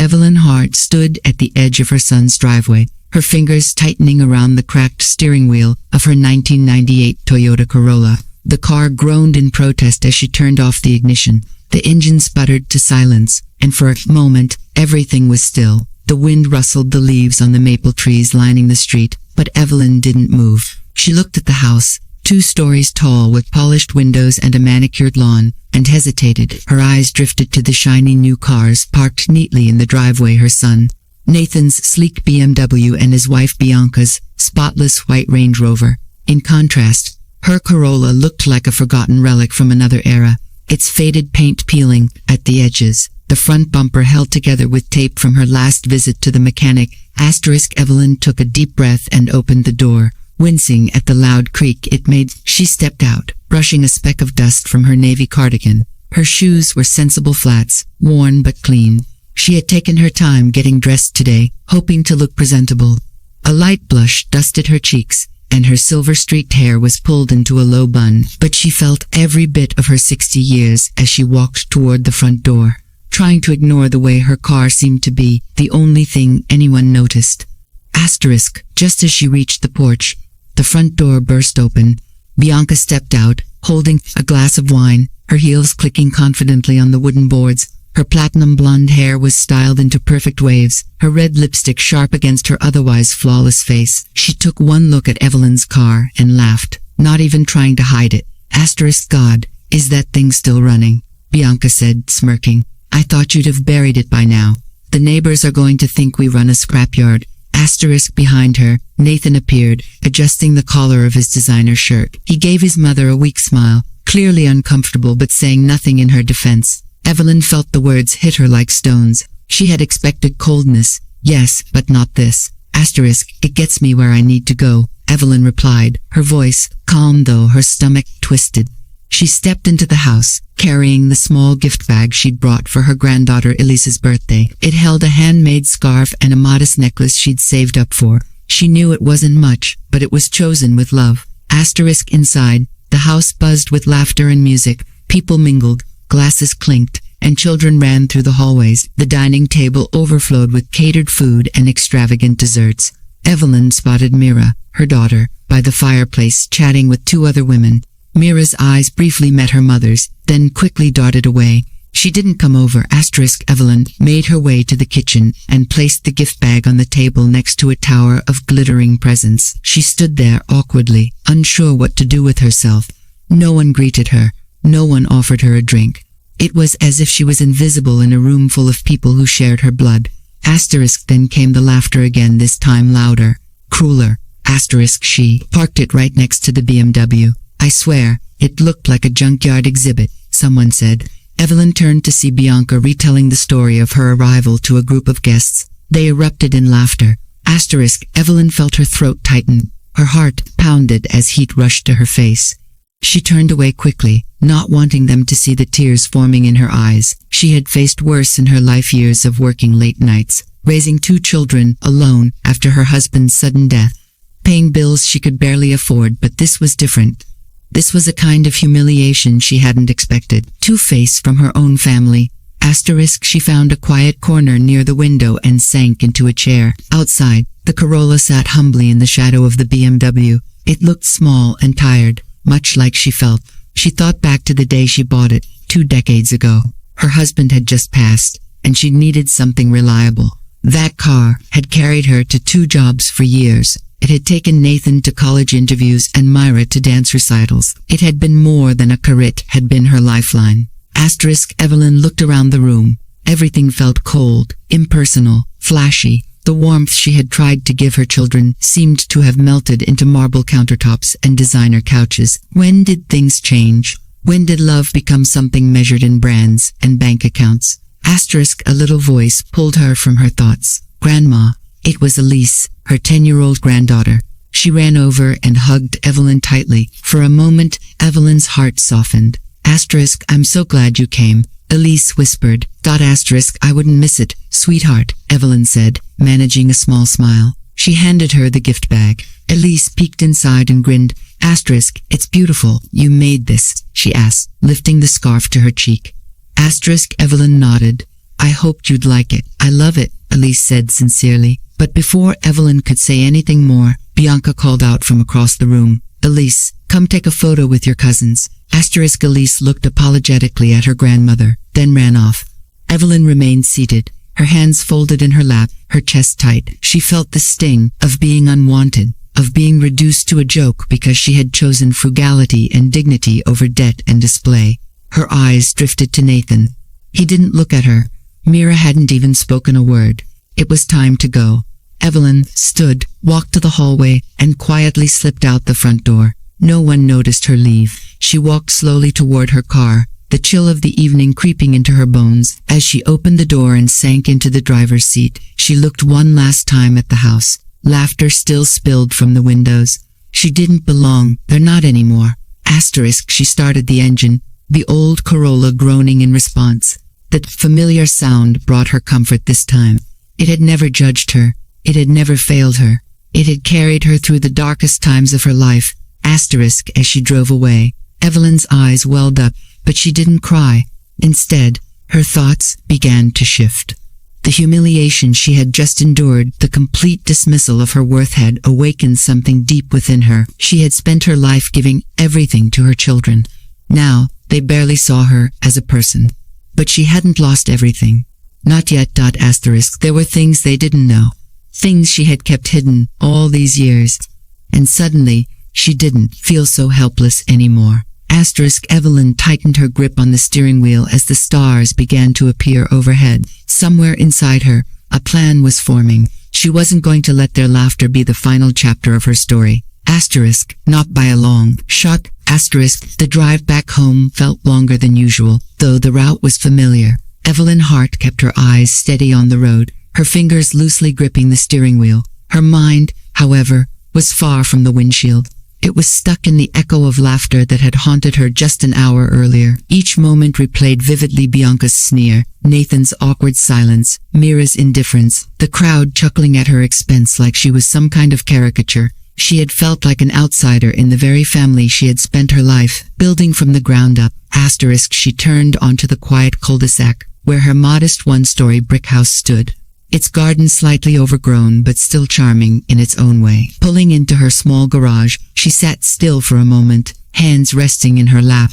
Evelyn Hart stood at the edge of her son's driveway, her fingers tightening around the cracked steering wheel of her 1998 Toyota Corolla. The car groaned in protest as she turned off the ignition. The engine sputtered to silence, and for a moment, everything was still. The wind rustled the leaves on the maple trees lining the street, but Evelyn didn't move. She looked at the house, 2 stories tall with polished windows and a manicured lawn, and hesitated. Her eyes drifted to the shiny new cars parked neatly in the driveway. Her son, Nathan's sleek BMW, and his wife Bianca's spotless white Range Rover. In contrast, her Corolla looked like a forgotten relic from another era, its faded paint peeling at the edges, the front bumper held together with tape from her last visit to the mechanic. Evelyn took a deep breath and opened the door, wincing at the loud creak it made. She stepped out, brushing a speck of dust from her navy cardigan. Her shoes were sensible flats, worn but clean. She had taken her time getting dressed today, hoping to look presentable. A light blush dusted her cheeks, and her silver-streaked hair was pulled into a low bun, but she felt every bit of her 60 years as she walked toward the front door, trying to ignore the way her car seemed to be the only thing anyone noticed. Just as she reached the porch, the front door burst open. Bianca stepped out, holding a glass of wine, her heels clicking confidently on the wooden boards. Her platinum blonde hair was styled into perfect waves, her red lipstick sharp against her otherwise flawless face. She took one look at Evelyn's car and laughed, not even trying to hide it. God, is that thing still running? Bianca said, smirking. I thought you'd have buried it by now. The neighbors are going to think we run a scrapyard. Behind her, Nathan appeared, adjusting the collar of his designer shirt. He gave his mother a weak smile, clearly uncomfortable but saying nothing in her defense. Evelyn felt the words hit her like stones. She had expected coldness. Yes, but not this. It gets me where I need to go, Evelyn replied, her voice calm though her stomach twisted. She stepped into the house, carrying the small gift bag she'd brought for her granddaughter Elise's birthday. It held a handmade scarf and a modest necklace she'd saved up for. She knew it wasn't much, but it was chosen with love. Inside, the house buzzed with laughter and music. People mingled, glasses clinked, and children ran through the hallways. The dining table overflowed with catered food and extravagant desserts. Evelyn spotted Mira, her daughter, by the fireplace chatting with 2 other women. Mira's eyes briefly met her mother's, then quickly darted away. She didn't come over. Evelyn made her way to the kitchen and placed the gift bag on the table next to a tower of glittering presents. She stood there awkwardly, unsure what to do with herself. No one greeted her. No one offered her a drink. It was as if she was invisible in a room full of people who shared her blood. Then came the laughter again, this time louder, crueler. She parked it right next to the BMW. I swear, it looked like a junkyard exhibit, someone said. Evelyn turned to see Bianca retelling the story of her arrival to a group of guests. They erupted in laughter. Evelyn felt her throat tighten. Her heart pounded as heat rushed to her face. She turned away quickly, not wanting them to see the tears forming in her eyes. She had faced worse in her life, years of working late nights, raising 2 children alone after her husband's sudden death, paying bills she could barely afford, but this was different. This was a kind of humiliation she hadn't expected. 2 face from her own family. She found a quiet corner near the window and sank into a chair. Outside, the Corolla sat humbly in the shadow of the BMW. It looked small and tired, much like she felt. She thought back to the day she bought it, 2 decades ago. Her husband had just passed, and she needed something reliable. That car had carried her to 2 jobs for years. It had taken Nathan to college interviews and Myra to dance recitals. It had been more than a car, it had been her lifeline. Evelyn looked around the room. Everything felt cold, impersonal, flashy. The warmth she had tried to give her children seemed to have melted into marble countertops and designer couches. When did things change? When did love become something measured in brands and bank accounts? A little voice pulled her from her thoughts. Grandma. It was Elise, her 10-year-old granddaughter. She ran over and hugged Evelyn tightly. For a moment, Evelyn's heart softened. I'm so glad you came, Elise whispered. I wouldn't miss it, sweetheart, Evelyn said, managing a small smile. She handed her the gift bag. Elise peeked inside and grinned. It's beautiful. You made this, she asked, lifting the scarf to her cheek. Evelyn nodded. I hoped you'd like it. I love it, Elise said sincerely. But before Evelyn could say anything more, Bianca called out from across the room. Elise, come take a photo with your cousins. Elise looked apologetically at her grandmother, then ran off. Evelyn remained seated, her hands folded in her lap, her chest tight. She felt the sting of being unwanted, of being reduced to a joke because she had chosen frugality and dignity over debt and display. Her eyes drifted to Nathan. He didn't look at her. Mira hadn't even spoken a word. It was time to go. Evelyn stood, walked to the hallway, and quietly slipped out the front door. No one noticed her leave. She walked slowly toward her car, the chill of the evening creeping into her bones. As she opened the door and sank into the driver's seat, she looked one last time at the house. Laughter still spilled from the windows. She didn't belong. They're not anymore. She started the engine, the old Corolla groaning in response. That familiar sound brought her comfort this time. It had never judged her. It had never failed her. It had carried her through the darkest times of her life. As she drove away, Evelyn's eyes welled up, but she didn't cry. Instead, her thoughts began to shift. The humiliation she had just endured, the complete dismissal of her worth had awakened something deep within her. She had spent her life giving everything to her children. Now, they barely saw her as a person. But she hadn't lost everything. Not yet. There were things they didn't know. Things she had kept hidden all these years. And suddenly, she didn't feel so helpless anymore. Evelyn tightened her grip on the steering wheel as the stars began to appear overhead. Somewhere inside her, a plan was forming. She wasn't going to let their laughter be the final chapter of her story. Not by a long shot. The drive back home felt longer than usual, though the route was familiar. Evelyn Hart kept her eyes steady on the road, her fingers loosely gripping the steering wheel. Her mind, however, was far from the windshield. It was stuck in the echo of laughter that had haunted her just an hour earlier. Each moment replayed vividly Bianca's sneer, Nathan's awkward silence, Mira's indifference, the crowd chuckling at her expense like she was some kind of caricature. She had felt like an outsider in the very family she had spent her life building from the ground up. She turned onto the quiet cul-de-sac, where her modest one-story brick house stood. Its garden slightly overgrown but still charming in its own way. Pulling into her small garage, she sat still for a moment, hands resting in her lap.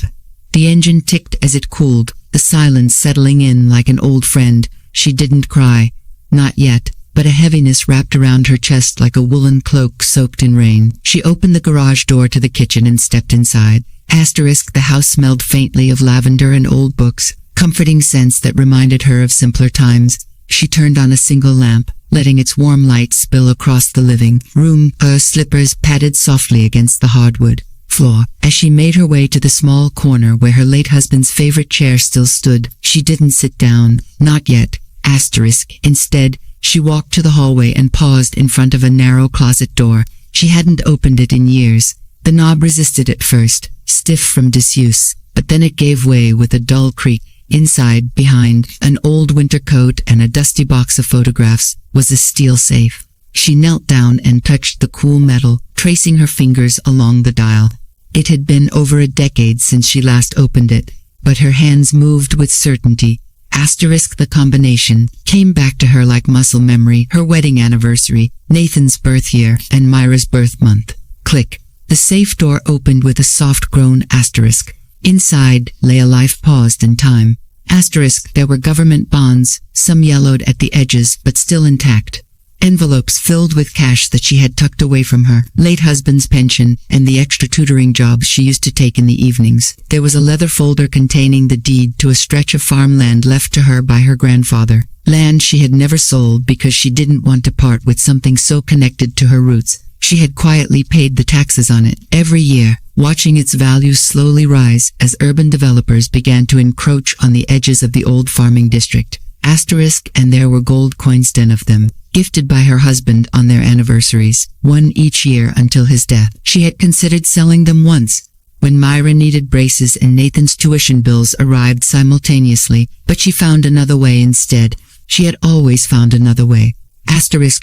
The engine ticked as it cooled, the silence settling in like an old friend. She didn't cry. Not yet. But a heaviness wrapped around her chest like a woolen cloak soaked in rain. She opened the garage door to the kitchen and stepped inside. The house smelled faintly of lavender and old books, comforting scents that reminded her of simpler times. She turned on a single lamp, letting its warm light spill across the living room. Her slippers padded softly against the hardwood floor. As she made her way to the small corner where her late husband's favorite chair still stood, she didn't sit down. Not yet. Instead, she walked to the hallway and paused in front of a narrow closet door. She hadn't opened it in years. The knob resisted at first, stiff from disuse, but then it gave way with a dull creak. Inside, behind an old winter coat and a dusty box of photographs, was a steel safe. She knelt down and touched the cool metal, tracing her fingers along the dial. It had been over a decade since she last opened it, but her hands moved with certainty. The combination came back to her like muscle memory, her wedding anniversary, Nathan's birth year, and Myra's birth month. Click. The safe door opened with a soft groan. Inside lay a life paused in time. There were government bonds, some yellowed at the edges but still intact. Envelopes filled with cash that she had tucked away from her late husband's pension and the extra tutoring jobs she used to take in the evenings. There was a leather folder containing the deed to a stretch of farmland left to her by her grandfather. Land she had never sold because she didn't want to part with something so connected to her roots. She had quietly paid the taxes on it every year, watching its value slowly rise as urban developers began to encroach on the edges of the old farming district. And there were gold coins, 10 of them, gifted by her husband on their anniversaries, one each year until his death. She had considered selling them once, when Myra needed braces and Nathan's tuition bills arrived simultaneously, but she found another way instead. She had always found another way.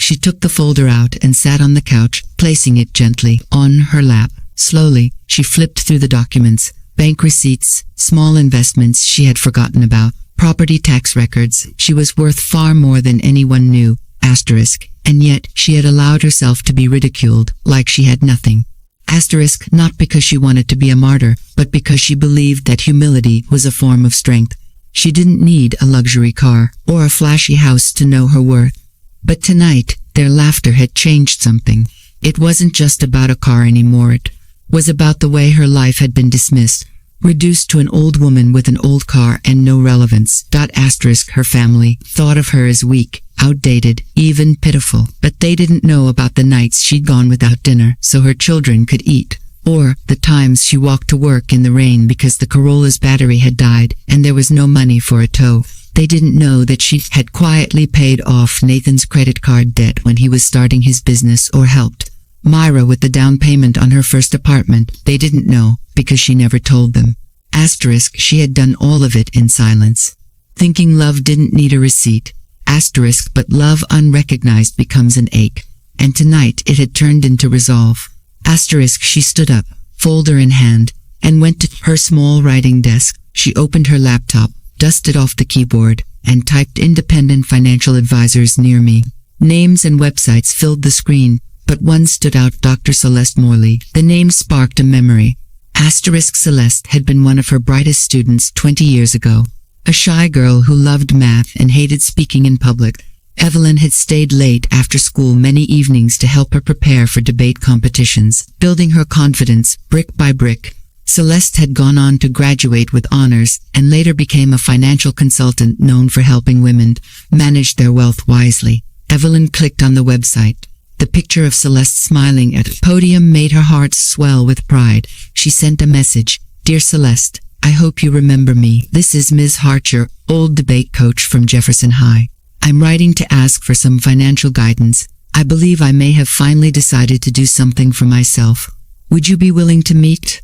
She took the folder out and sat on the couch, placing it gently on her lap. Slowly, she flipped through the documents, bank receipts, small investments she had forgotten about, property tax records. She was worth far more than anyone knew, asterisk, and yet she had allowed herself to be ridiculed, like she had nothing. Asterisk, not because she wanted to be a martyr, but because she believed that humility was a form of strength. She didn't need a luxury car or a flashy house to know her worth. But tonight, their laughter had changed something. It wasn't just about a car anymore. It was about the way her life had been dismissed, reduced to an old woman with an old car and no relevance. Asterisk, her family thought of her as weak, outdated, even pitiful, but they didn't know about the nights she'd gone without dinner so her children could eat, or the times she walked to work in the rain because the Corolla's battery had died and there was no money for a tow. They didn't know that she had quietly paid off Nathan's credit card debt when he was starting his business or helped Myra with the down payment on her first apartment. They didn't know because she never told them. Asterisk, she had done all of it in silence, thinking love didn't need a receipt. Asterisk, but love unrecognized becomes an ache, and tonight it had turned into resolve. Asterisk, she stood up, folder in hand, and went to her small writing desk. She opened her laptop, dusted off the keyboard, and typed independent financial advisors near me. Names and websites filled the screen, but one stood out, Dr. Celeste Morley. The name sparked a memory. Asterisk, Celeste had been one of her brightest students 20 years ago. A shy girl who loved math and hated speaking in public, Evelyn had stayed late after school many evenings to help her prepare for debate competitions, building her confidence brick by brick. Celeste had gone on to graduate with honors and later became a financial consultant known for helping women manage their wealth wisely. Evelyn clicked on the website. The picture of Celeste smiling at a podium made her heart swell with pride. She sent a message. Dear Celeste, I hope you remember me. This is Ms. Harcher, old debate coach from Jefferson High. I'm writing to ask for some financial guidance. I believe I may have finally decided to do something for myself. Would you be willing to meet?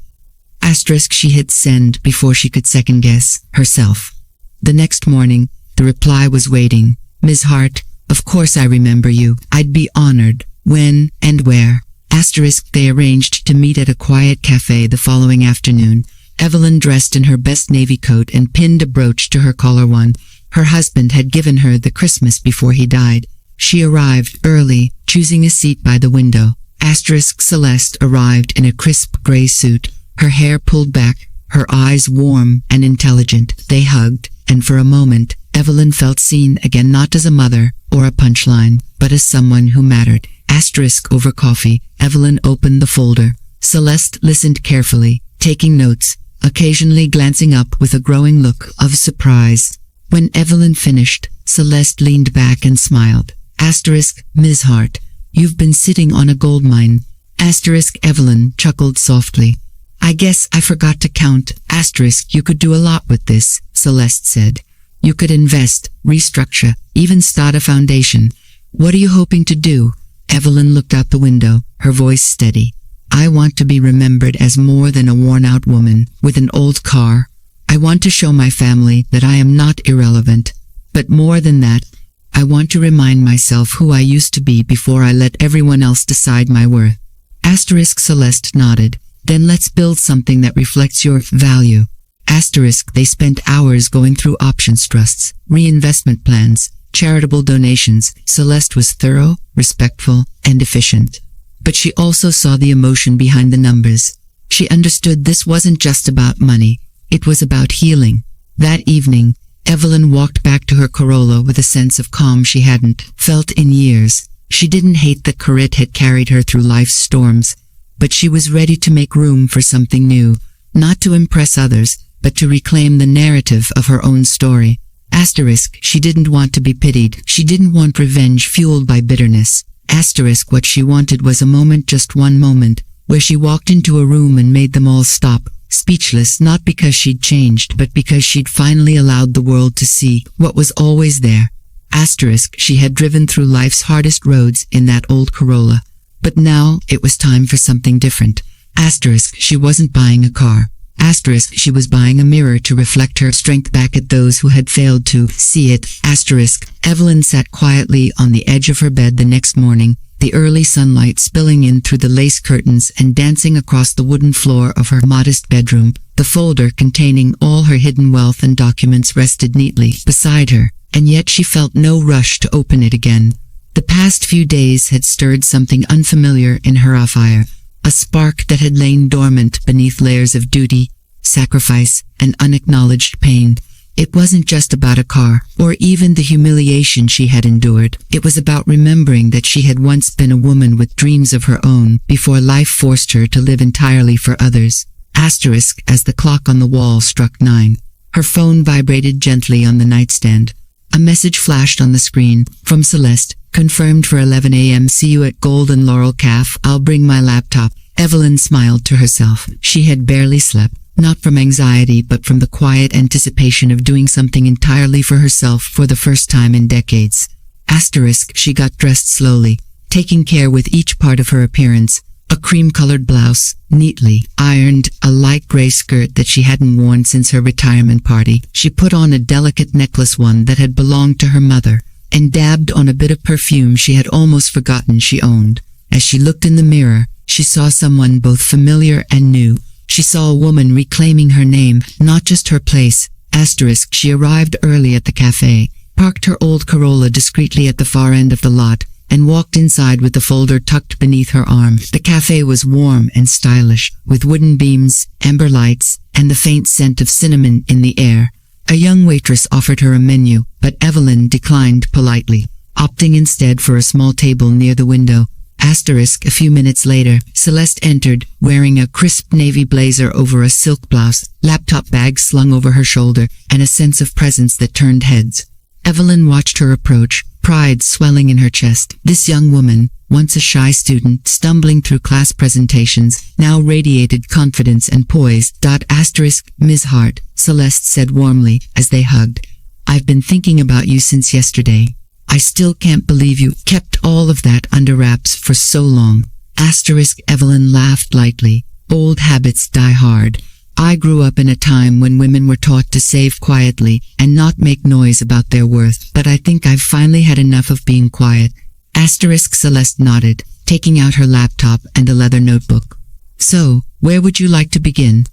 Asterisk, she hit send before she could second guess herself. The next morning, the reply was waiting. Ms. Hart, of course I remember you. I'd be honored. When and where? Asterisk, they arranged to meet at a quiet cafe the following afternoon. Evelyn dressed in her best navy coat and pinned a brooch to her collar. Her husband had given her the Christmas before he died. She arrived early, choosing a seat by the window. Asterisk, Celeste arrived in a crisp gray suit, her hair pulled back, her eyes warm and intelligent. They hugged, and for a moment, Evelyn felt seen again, not as a mother or a punchline, but as someone who mattered. Asterisk, over coffee, Evelyn opened the folder. Celeste listened carefully, taking notes, occasionally glancing up with a growing look of surprise. When Evelyn finished, Celeste leaned back and smiled. Asterisk, Ms. Hart, you've been sitting on a gold mine. Asterisk, Evelyn chuckled softly. I guess I forgot to count. Asterisk, you could do a lot with this, Celeste said. You could invest, restructure, even start a foundation. What are you hoping to do? Evelyn looked out the window, her voice steady. I want to be remembered as more than a worn-out woman with an old car. I want to show my family that I am not irrelevant. But more than that, I want to remind myself who I used to be before I let everyone else decide my worth. Asterisk, Celeste nodded. Then let's build something that reflects your value. Asterisk, they spent hours going through options trusts, reinvestment plans, charitable donations. Celeste was thorough, respectful, and efficient. But she also saw the emotion behind the numbers. She understood this wasn't just about money. It was about healing. That evening, Evelyn walked back to her Corolla with a sense of calm she hadn't felt in years. She didn't hate that Corinne had carried her through life's storms, but she was ready to make room for something new, not to impress others, but to reclaim the narrative of her own story. Asterisk, she didn't want to be pitied. She didn't want revenge fueled by bitterness. Asterisk, what she wanted was a moment, just one moment, where she walked into a room and made them all stop, speechless, not because she'd changed, but because she'd finally allowed the world to see what was always there. Asterisk, she had driven through life's hardest roads in that old Corolla. But now, it was time for something different. Asterisk, she wasn't buying a car. Asterisk, she was buying a mirror to reflect her strength back at those who had failed to see it. Asterisk, Evelyn sat quietly on the edge of her bed the next morning, the early sunlight spilling in through the lace curtains and dancing across the wooden floor of her modest bedroom. The folder containing all her hidden wealth and documents rested neatly beside her, and yet she felt no rush to open it again. The past few days had stirred something unfamiliar in her fire, a spark that had lain dormant beneath layers of duty, sacrifice, and unacknowledged pain. It wasn't just about a car, or even the humiliation she had endured. It was about remembering that she had once been a woman with dreams of her own before life forced her to live entirely for others. Asterisk as the clock on the wall struck 9. Her phone vibrated gently on the nightstand. A message flashed on the screen, from Celeste, confirmed for 11 a.m. See you at Golden Laurel Cafe. I'll bring my laptop. Evelyn smiled to herself. She had barely slept. Not from anxiety, but from the quiet anticipation of doing something entirely for herself for the first time in decades. Asterisk, she got dressed slowly, taking care with each part of her appearance. A cream-colored blouse, neatly ironed, a light gray skirt that she hadn't worn since her retirement party. She put on a delicate necklace, one that had belonged to her mother, and dabbed on a bit of perfume she had almost forgotten she owned. As she looked in the mirror, she saw someone both familiar and new. She saw a woman reclaiming her name, not just her place. Asterisk, she arrived early at the cafe, parked her old Corolla discreetly at the far end of the lot, and walked inside with the folder tucked beneath her arm. The cafe was warm and stylish, with wooden beams, amber lights, and the faint scent of cinnamon in the air. A young waitress offered her a menu, but Evelyn declined politely, opting instead for a small table near the window. Asterisk, a few minutes later, Celeste entered, wearing a crisp navy blazer over a silk blouse, laptop bag slung over her shoulder, and a sense of presence that turned heads. Evelyn watched her approach, pride swelling in her chest. This young woman, once a shy student stumbling through class presentations, now radiated confidence and poise. Asterisk, Ms. Hart, Celeste said warmly, as they hugged. I've been thinking about you since yesterday. I still can't believe you kept all of that under wraps for so long. Asterisk, Evelyn laughed lightly. Old habits die hard. I grew up in a time when women were taught to save quietly and not make noise about their worth, but I think I've finally had enough of being quiet. Asterisk, Celeste nodded, taking out her laptop and a leather notebook. So, where would you like to begin?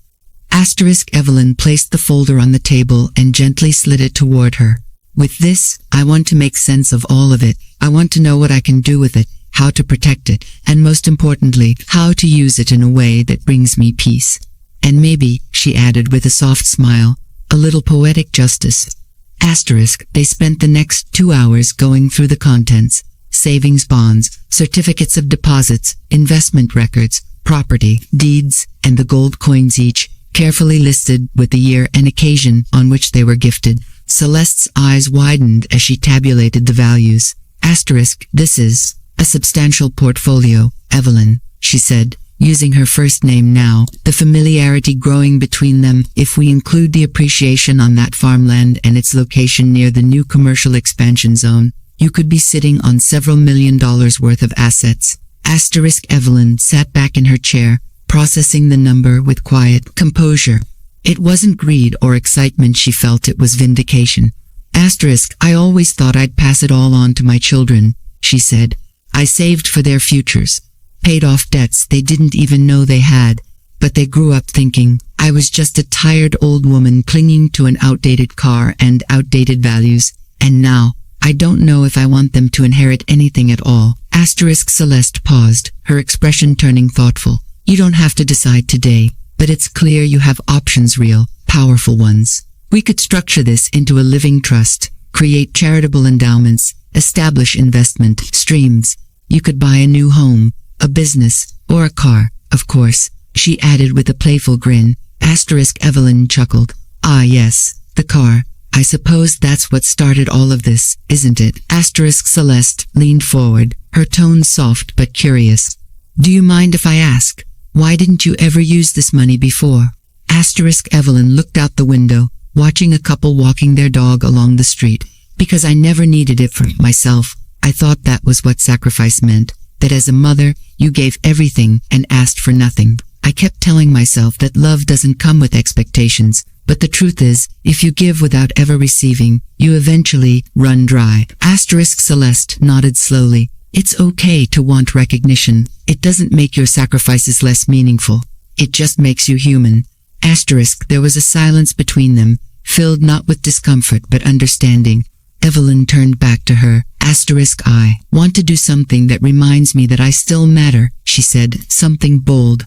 Asterisk, Evelyn placed the folder on the table and gently slid it toward her. With this, I want to make sense of all of it. I want to know what I can do with it, how to protect it, and most importantly, how to use it in a way that brings me peace. And maybe, she added with a soft smile, a little poetic justice. Asterisk, they spent the next 2 hours going through the contents, savings bonds, certificates of deposits, investment records, property, deeds, and the gold coins, each carefully listed with the year and occasion on which they were gifted. Celeste's eyes widened as she tabulated the values. Asterisk, this is a substantial portfolio, Evelyn, she said, using her first name now, the familiarity growing between them. If we include the appreciation on that farmland and its location near the new commercial expansion zone, you could be sitting on several $1 million worth of assets. Asterisk, Evelyn sat back in her chair, processing the number with quiet composure. It wasn't greed or excitement she felt, it was vindication. Asterisk, I always thought I'd pass it all on to my children, she said. I saved for their futures, paid off debts they didn't even know they had, but they grew up thinking I was just a tired old woman clinging to an outdated car and outdated values, and now, I don't know if I want them to inherit anything at all. Asterisk, Celeste paused, her expression turning thoughtful. You don't have to decide today. But it's clear you have options, real, powerful ones. We could structure this into a living trust, create charitable endowments, establish investment streams. You could buy a new home, a business, or a car, of course, she added with a playful grin. Asterisk, Evelyn chuckled. Ah yes, the car. I suppose that's what started all of this, isn't it? Asterisk, Celeste leaned forward, her tone soft but curious. Do you mind if I ask? Why didn't you ever use this money before? Asterisk, Evelyn looked out the window, watching a couple walking their dog along the street. Because I never needed it for myself. I thought that was what sacrifice meant. That as a mother, you gave everything and asked for nothing. I kept telling myself that love doesn't come with expectations. But the truth is, if you give without ever receiving, you eventually run dry. Asterisk, Celeste nodded slowly, It's okay to want recognition. It doesn't make your sacrifices less meaningful. It just makes you human. Asterisk, there was a silence between them, filled not with discomfort but understanding. Evelyn turned back to her. Asterisk, I want to do something that reminds me that I still matter, she said, something bold.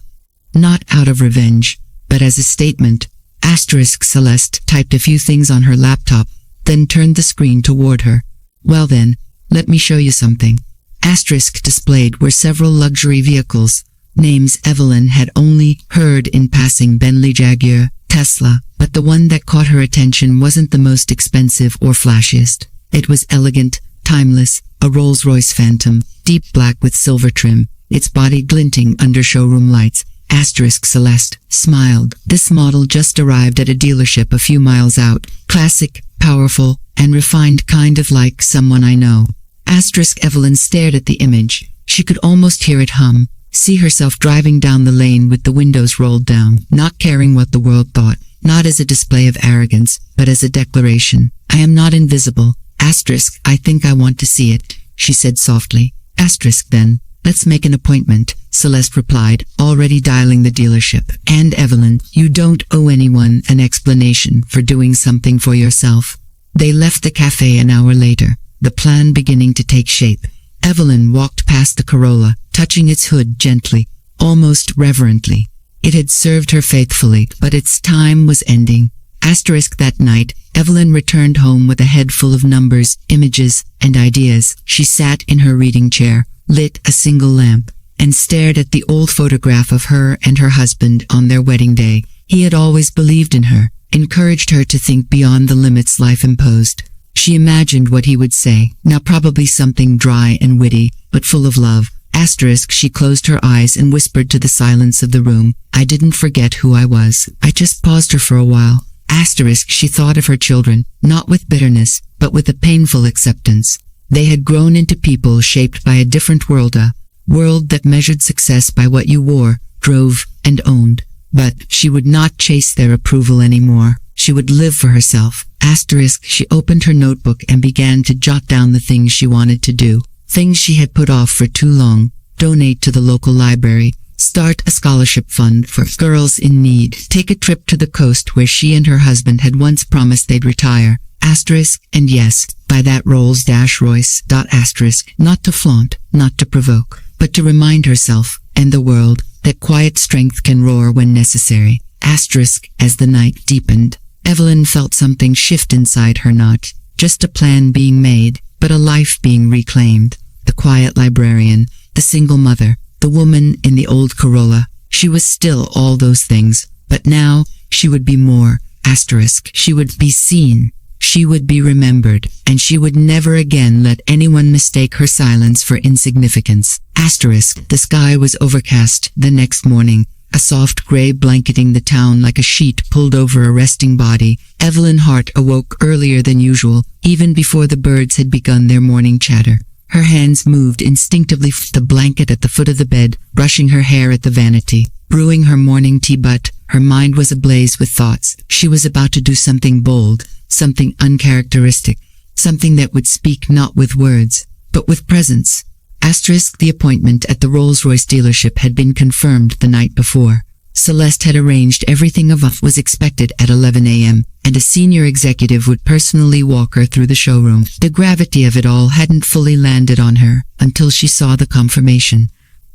Not out of revenge, but as a statement. Asterisk, Celeste typed a few things on her laptop, then turned the screen toward her. Well then, let me show you something. Asterisk, displayed were several luxury vehicles. Names Evelyn had only heard in passing: Bentley, Jaguar, Tesla, but the one that caught her attention wasn't the most expensive or flashiest. It was elegant, timeless, a Rolls-Royce Phantom, deep black with silver trim, its body glinting under showroom lights. Asterisk, Celeste smiled. This model just arrived at a dealership a few miles out. Classic, powerful, and refined, kind of like someone I know. Asterisk, Evelyn stared at the image. She could almost hear it hum. See herself driving down the lane with the windows rolled down, not caring what the world thought, not as a display of arrogance, but as a declaration. I am not invisible. Asterisk, I think I want to see it, she said softly. Asterisk, then, let's make an appointment, Celeste replied, already dialing the dealership. And Evelyn, you don't owe anyone an explanation for doing something for yourself. They left the cafe an hour later, the plan beginning to take shape. Evelyn walked past the Corolla, touching its hood gently, almost reverently. It had served her faithfully, but its time was ending. Asterisk, that night, Evelyn returned home with a head full of numbers, images, and ideas. She sat in her reading chair, lit a single lamp, and stared at the old photograph of her and her husband on their wedding day. He had always believed in her, encouraged her to think beyond the limits life imposed. She imagined what he would say, now probably something dry and witty, but full of love. Asterisk, she closed her eyes and whispered to the silence of the room, I didn't forget who I was. I just paused her for a while. Asterisk, she thought of her children, not with bitterness, but with a painful acceptance. They had grown into people shaped by a different world, a world that measured success by what you wore, drove, and owned. But she would not chase their approval anymore. She would live for herself. Asterisk, she opened her notebook and began to jot down the things she wanted to do. Things she had put off for too long. Donate to the local library. Start a scholarship fund for girls in need. Take a trip to the coast where she and her husband had once promised they'd retire. Asterisk, and yes, buy that Rolls-Royce. Asterisk, not to flaunt, not to provoke, but to remind herself, and the world, that quiet strength can roar when necessary. Asterisk, as the night deepened, Evelyn felt something shift inside her, not just a plan being made, but a life being reclaimed. The quiet librarian, the single mother, the woman in the old Corolla. She was still all those things, but now she would be more. Asterisk, she would be seen. She would be remembered, and she would never again let anyone mistake her silence for insignificance. Asterisk, the sky was overcast the next morning, a soft gray blanketing the town like a sheet pulled over a resting body. Evelyn Hart awoke earlier than usual, even before the birds had begun their morning chatter. Her hands moved instinctively for the blanket at the foot of the bed, brushing her hair at the vanity, brewing her morning tea, but her mind was ablaze with thoughts. She was about to do something bold, something uncharacteristic, something that would speak not with words, but with presence. Asterisk, the appointment at the Rolls-Royce dealership had been confirmed the night before. Celeste had arranged everything. Was expected at 11 a.m., and a senior executive would personally walk her through the showroom. The gravity of it all hadn't fully landed on her until she saw the confirmation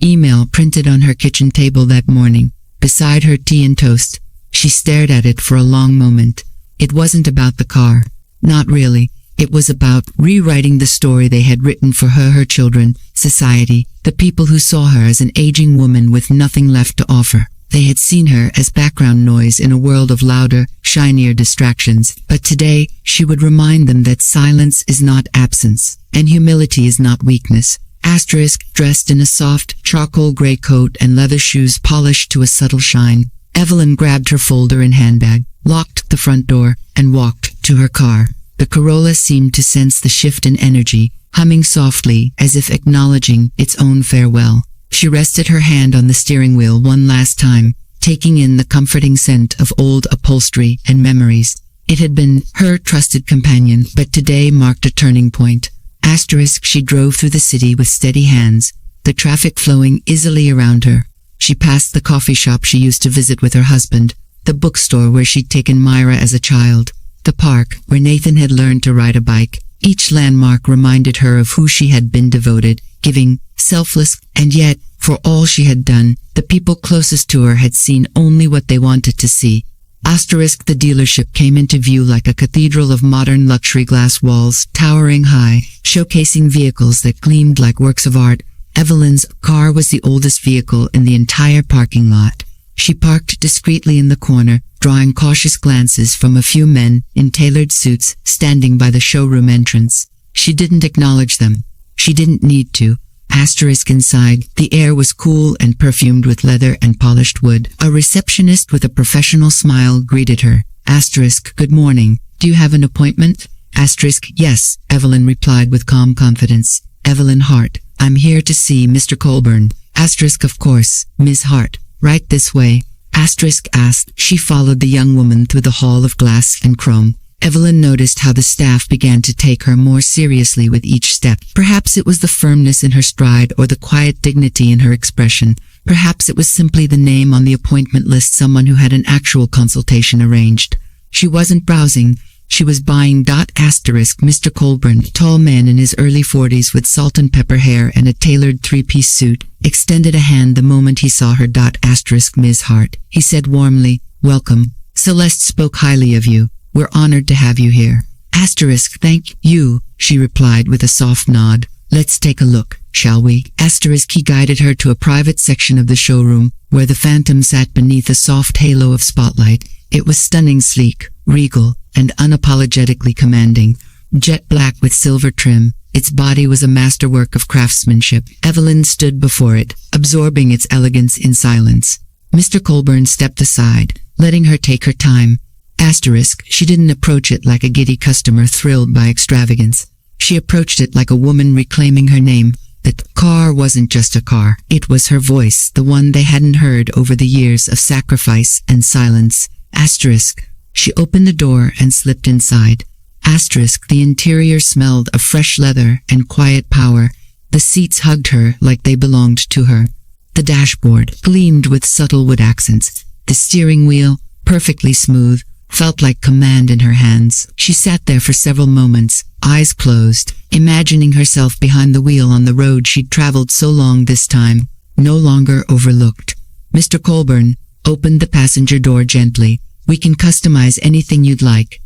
email printed on her kitchen table that morning, beside her tea and toast. She stared at it for a long moment. It wasn't about the car. Not really. It was about rewriting the story they had written for her, her children, society, the people who saw her as an aging woman with nothing left to offer. They had seen her as background noise in a world of louder, shinier distractions, but today she would remind them that silence is not absence, and humility is not weakness. Asterisk, dressed in a soft, charcoal gray coat and leather shoes polished to a subtle shine, Evelyn grabbed her folder and handbag, locked the front door, and walked to her car. The Corolla seemed to sense the shift in energy, humming softly as if acknowledging its own farewell. She rested her hand on the steering wheel one last time, taking in the comforting scent of old upholstery and memories. It had been her trusted companion, but today marked a turning point. Asterisk, she drove through the city with steady hands, the traffic flowing easily around her. She passed the coffee shop she used to visit with her husband, the bookstore where she'd taken Myra as a child, the park where Nathan had learned to ride a bike. Each landmark reminded her of who she had been: devoted, giving, selfless, and yet, for all she had done, the people closest to her had seen only what they wanted to see. Asterisk, the dealership came into view like a cathedral of modern luxury, glass walls towering high, showcasing vehicles that gleamed like works of art. Evelyn's car was the oldest vehicle in the entire parking lot. She parked discreetly in the corner, drawing cautious glances from a few men in tailored suits standing by the showroom entrance. She didn't acknowledge them. She didn't need to. Asterisk, inside, the air was cool and perfumed with leather and polished wood. A receptionist with a professional smile greeted her. Asterisk, good morning. Do you have an appointment? Asterisk, yes, Evelyn replied with calm confidence. Evelyn Hart. I'm here to see Mr. Colburn. Asterisk, of course, Ms. Hart. Right this way. Asterisk asked. She followed the young woman through the hall of glass and chrome. Evelyn noticed how the staff began to take her more seriously with each step. Perhaps it was the firmness in her stride or the quiet dignity in her expression. Perhaps it was simply the name on the appointment list, someone who had an actual consultation arranged. She wasn't browsing. She was buying. Asterisk, Mr. Colburn, tall man in his early 40s with salt and pepper hair and a tailored three-piece suit, extended a hand the moment he saw her. Asterisk, Ms. Hart, he said warmly. Welcome. Celeste spoke highly of you. We're honored to have you here. Asterisk, thank you, she replied with a soft nod. Let's take a look, shall we? Asterisk, he guided her to a private section of the showroom, where the Phantom sat beneath a soft halo of spotlight. It was stunning, sleek, regal, and unapologetically commanding. Jet black with silver trim, its body was a masterwork of craftsmanship. Evelyn stood before it, absorbing its elegance in silence. Mr. Colburn stepped aside, letting her take her time. Asterisk, she didn't approach it like a giddy customer thrilled by extravagance. She approached it like a woman reclaiming her name. The car wasn't just a car. It was her voice, the one they hadn't heard over the years of sacrifice and silence. Asterisk. She opened the door and slipped inside. Asterisk, the interior smelled of fresh leather and quiet power. The seats hugged her like they belonged to her. The dashboard gleamed with subtle wood accents. The steering wheel, perfectly smooth, felt like command in her hands. She sat there for several moments, eyes closed, imagining herself behind the wheel on the road she'd traveled so long, this time no longer overlooked. Mr. Colburn opened the passenger door gently. We can customize anything you'd like.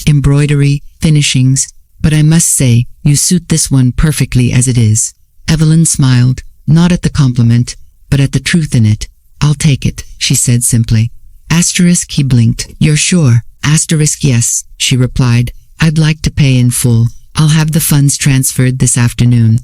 Embroidery, finishings, but I must say, you suit this one perfectly as it is. Evelyn smiled, not at the compliment, but at the truth in it. I'll take it, she said simply. Asterisk, he blinked. You're sure? Asterisk, yes, she replied. I'd like to pay in full. I'll have the funds transferred this afternoon.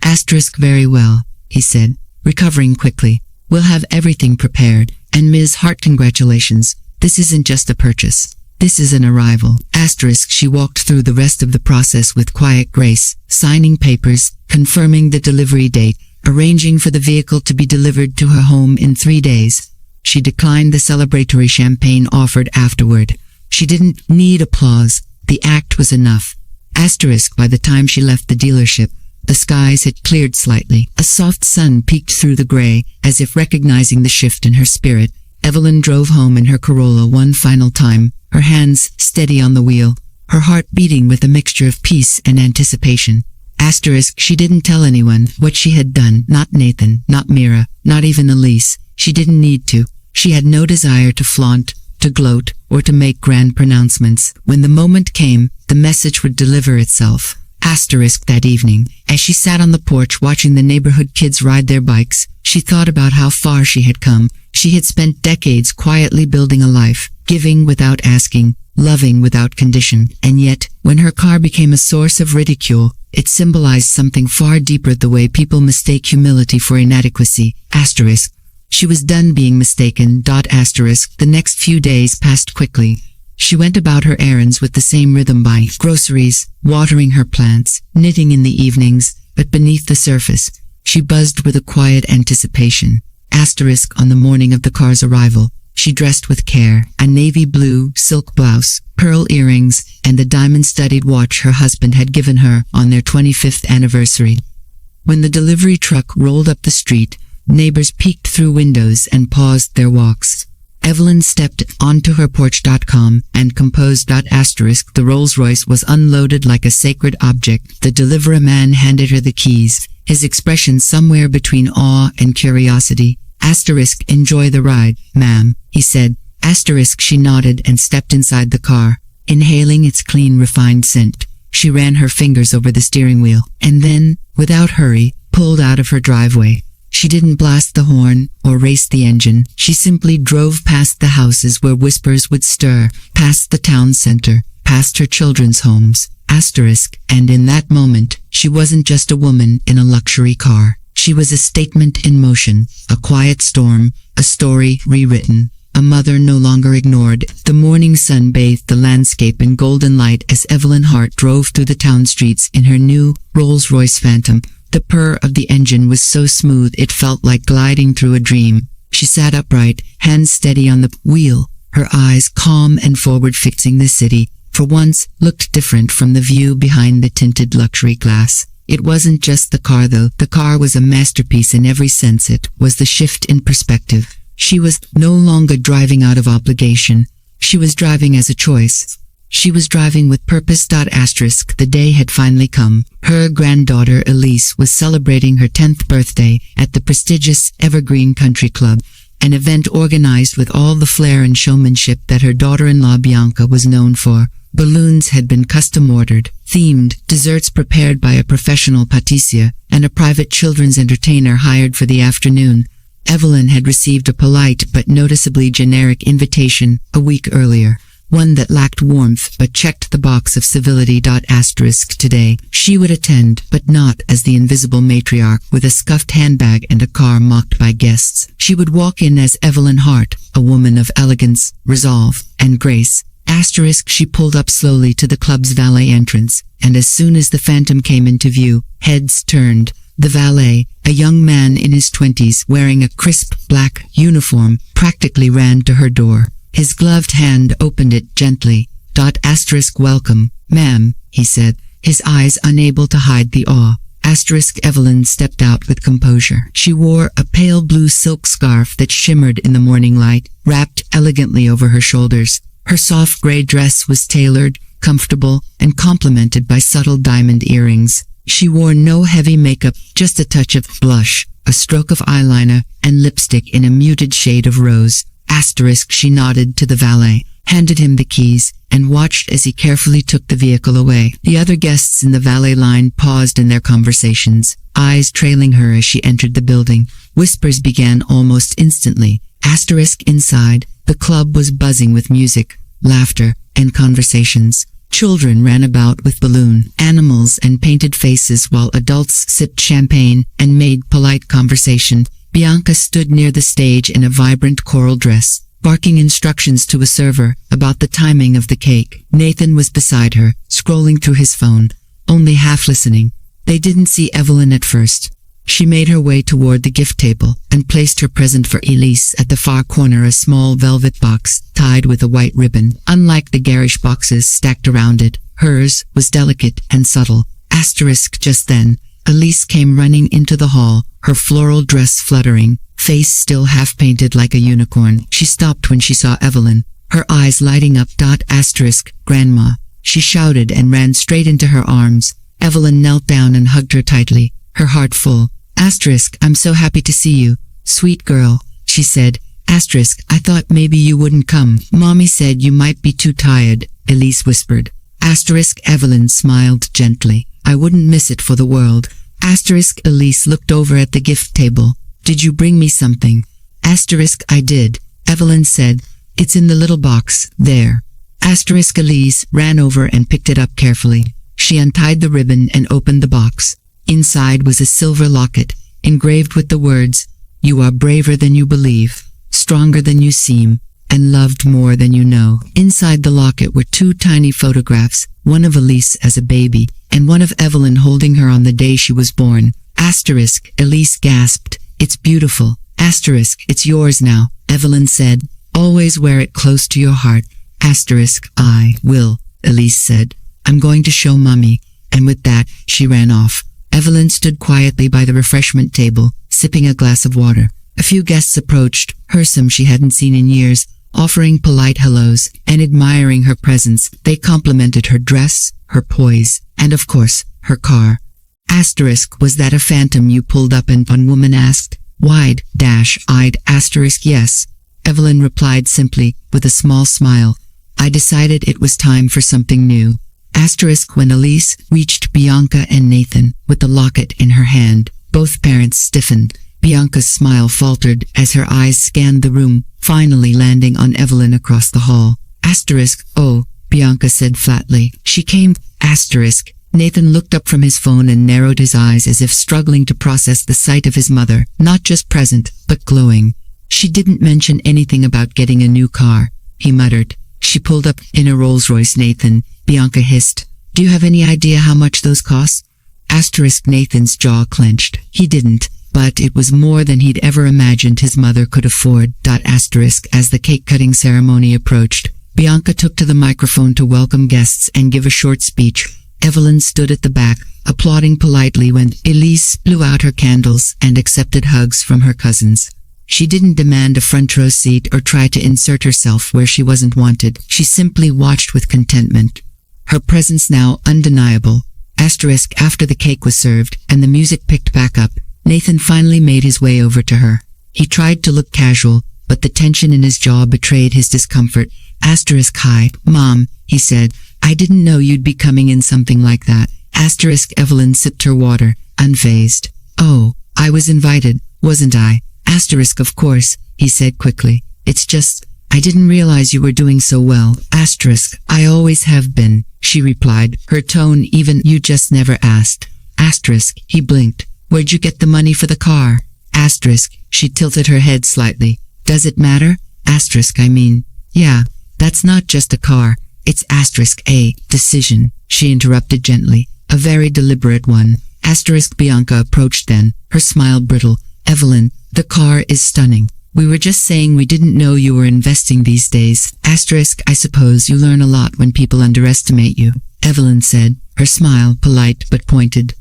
Asterisk, very well, he said, recovering quickly. We'll have everything prepared. And Ms. Hart, congratulations. This isn't just a purchase. This is an arrival. Asterisk, she walked through the rest of the process with quiet grace, signing papers, confirming the delivery date, arranging for the vehicle to be delivered to her home in 3 days. She declined the celebratory champagne offered afterward. She didn't need applause. The act was enough. Asterisk, by the time she left the dealership, the skies had cleared slightly. A soft sun peeked through the gray, as if recognizing the shift in her spirit. Evelyn drove home in her Corolla one final time, her hands steady on the wheel, her heart beating with a mixture of peace and anticipation. Asterisk, she didn't tell anyone what she had done. Not Nathan, not Mira, not even Elise. She didn't need to. She had no desire to flaunt, to gloat, or to make grand pronouncements. When the moment came, the message would deliver itself. Asterisk, that evening, as she sat on the porch watching the neighborhood kids ride their bikes, she thought about how far she had come. She had spent decades quietly building a life, giving without asking, loving without condition. And yet, when her car became a source of ridicule, it symbolized something far deeper: the way people mistake humility for inadequacy. Asterisk. She was done being mistaken. Asterisk. The next few days passed quickly. She went about her errands with the same rhythm, buying groceries, watering her plants, knitting in the evenings, but beneath the surface, she buzzed with a quiet anticipation. Asterisk. On the morning of the car's arrival, She dressed with care, a navy blue silk blouse, pearl earrings, and the diamond-studded watch her husband had given her on their 25th anniversary. When the delivery truck rolled up the street, neighbors peeked through windows and paused their walks. Evelyn stepped onto her porch.com and composed. The Rolls-Royce was unloaded like a sacred object. The delivery man handed her the keys, his expression somewhere between awe and curiosity. Enjoy the ride, ma'am, he said. She nodded and stepped inside the car, inhaling its clean, refined scent. She ran her fingers over the steering wheel, and then, without hurry, pulled out of her driveway. She didn't blast the horn or race the engine. She simply drove past the houses where whispers would stir, past the town center, past her children's homes. And in that moment, she wasn't just a woman in a luxury car. She was a statement in motion, a quiet storm, a story rewritten, a mother no longer ignored. The morning sun bathed the landscape in golden light as Evelyn Hart drove through the town streets in her new Rolls-Royce Phantom. The purr of the engine was so smooth it felt like gliding through a dream. She sat upright, hands steady on the wheel, her eyes calm and forward-fixing. The city, for once, looked different from the view behind the tinted luxury glass. It wasn't just the car though. The car was a masterpiece in every sense. It was the shift in perspective. She was no longer driving out of obligation. She was driving as a choice. She was driving with purpose. The day had finally come. Her granddaughter Elise was celebrating her 10th birthday at the prestigious Evergreen Country Club, an event organized with all the flair and showmanship that her daughter-in-law Bianca was known for. Balloons had been custom-ordered, themed, desserts prepared by a professional patissier, and a private children's entertainer hired for the afternoon. Evelyn had received a polite but noticeably generic invitation a week earlier, one that lacked warmth but checked the box of civility. Today, she would attend, but not as the invisible matriarch with a scuffed handbag and a car mocked by guests. She would walk in as Evelyn Hart, a woman of elegance, resolve, and grace. She pulled up slowly to the club's valet entrance, and as soon as the Phantom came into view, heads turned. The valet, a young man in his 20s wearing a crisp black uniform, practically ran to her door. His gloved hand opened it gently. Welcome, ma'am, he said, his eyes unable to hide the awe. Evelyn stepped out with composure. She wore a pale blue silk scarf that shimmered in the morning light, wrapped elegantly over her shoulders. Her soft gray dress was tailored, comfortable, and complemented by subtle diamond earrings. She wore no heavy makeup, just a touch of blush, a stroke of eyeliner, and lipstick in a muted shade of rose. She nodded to the valet, handed him the keys, and watched as he carefully took the vehicle away. The other guests in the valet line paused in their conversations, eyes trailing her as she entered the building. Whispers began almost instantly. Inside, the club was buzzing with music, laughter, and conversations. Children ran about with balloon animals and painted faces while adults sipped champagne and made polite conversation. Bianca stood near the stage in a vibrant coral dress, barking instructions to a server about the timing of the cake. Nathan was beside her, scrolling through his phone, only half listening. They didn't see Evelyn at first. She made her way toward the gift table and placed her present for Elise at the far corner, a small velvet box tied with a white ribbon. Unlike the garish boxes stacked around it, hers was delicate and subtle. Just then, Elise came running into the hall, her floral dress fluttering, face still half-painted like a unicorn. She stopped when she saw Evelyn, her eyes lighting up. Grandma, she shouted and ran straight into her arms. Evelyn knelt down and hugged her tightly, her heart full. I'm so happy to see you, sweet girl, she said. I thought maybe you wouldn't come. Mommy said you might be too tired, Elise whispered. Evelyn smiled gently. I wouldn't miss it for the world. Elise looked over at the gift table. Did you bring me something? I did, Evelyn said. It's in the little box, there. Elise ran over and picked it up carefully. She untied the ribbon and opened the box. Inside was a silver locket, engraved with the words, "You are braver than you believe, stronger than you seem, and loved more than you know." Inside the locket were two tiny photographs, one of Elise as a baby, and one of Evelyn holding her on the day she was born. Elise gasped. It's beautiful. It's yours now, Evelyn said. Always wear it close to your heart. I will, Elise said. I'm going to show Mummy. And with that, she ran off. Evelyn stood quietly by the refreshment table, sipping a glass of water. A few guests approached, her some she hadn't seen in years, offering polite hellos and admiring her presence. They complimented her dress, her poise, and of course, her car. Was that a phantom you pulled up in? One woman asked. Wide-eyed yes. Evelyn replied simply, with a small smile. I decided it was time for something new. When Elise reached Bianca and Nathan, with the locket in her hand, both parents stiffened. Bianca's smile faltered as her eyes scanned the room, finally landing on Evelyn across the hall. Oh, Bianca said flatly. She came. Nathan looked up from his phone and narrowed his eyes as if struggling to process the sight of his mother, not just present, but glowing. She didn't mention anything about getting a new car, he muttered. She pulled up in a Rolls-Royce, Nathan, Bianca hissed. Do you have any idea how much those cost? Nathan's jaw clenched. He didn't, but it was more than he'd ever imagined his mother could afford. As the cake-cutting ceremony approached, Bianca took to the microphone to welcome guests and give a short speech. Evelyn stood at the back, applauding politely when Elise blew out her candles and accepted hugs from her cousins. She didn't demand a front row seat or try to insert herself where she wasn't wanted. She simply watched with contentment. Her presence now undeniable. After the cake was served and the music picked back up, Nathan finally made his way over to her. He tried to look casual, but the tension in his jaw betrayed his discomfort. Hi, Mom, he said. I didn't know you'd be coming in something like that. Evelyn sipped her water, unfazed. Oh, I was invited, wasn't I? Of course, he said quickly. It's just, I didn't realize you were doing so well. I always have been, she replied, her tone even. You just never asked. He blinked. Where'd you get the money for the car? She tilted her head slightly. Does it matter? Yeah, that's not just a car. It's a decision, she interrupted gently. A very deliberate one. Bianca approached then, her smile brittle. Evelyn, the car is stunning. We were just saying we didn't know you were investing these days. I suppose you learn a lot when people underestimate you, Evelyn said, her smile polite but pointed.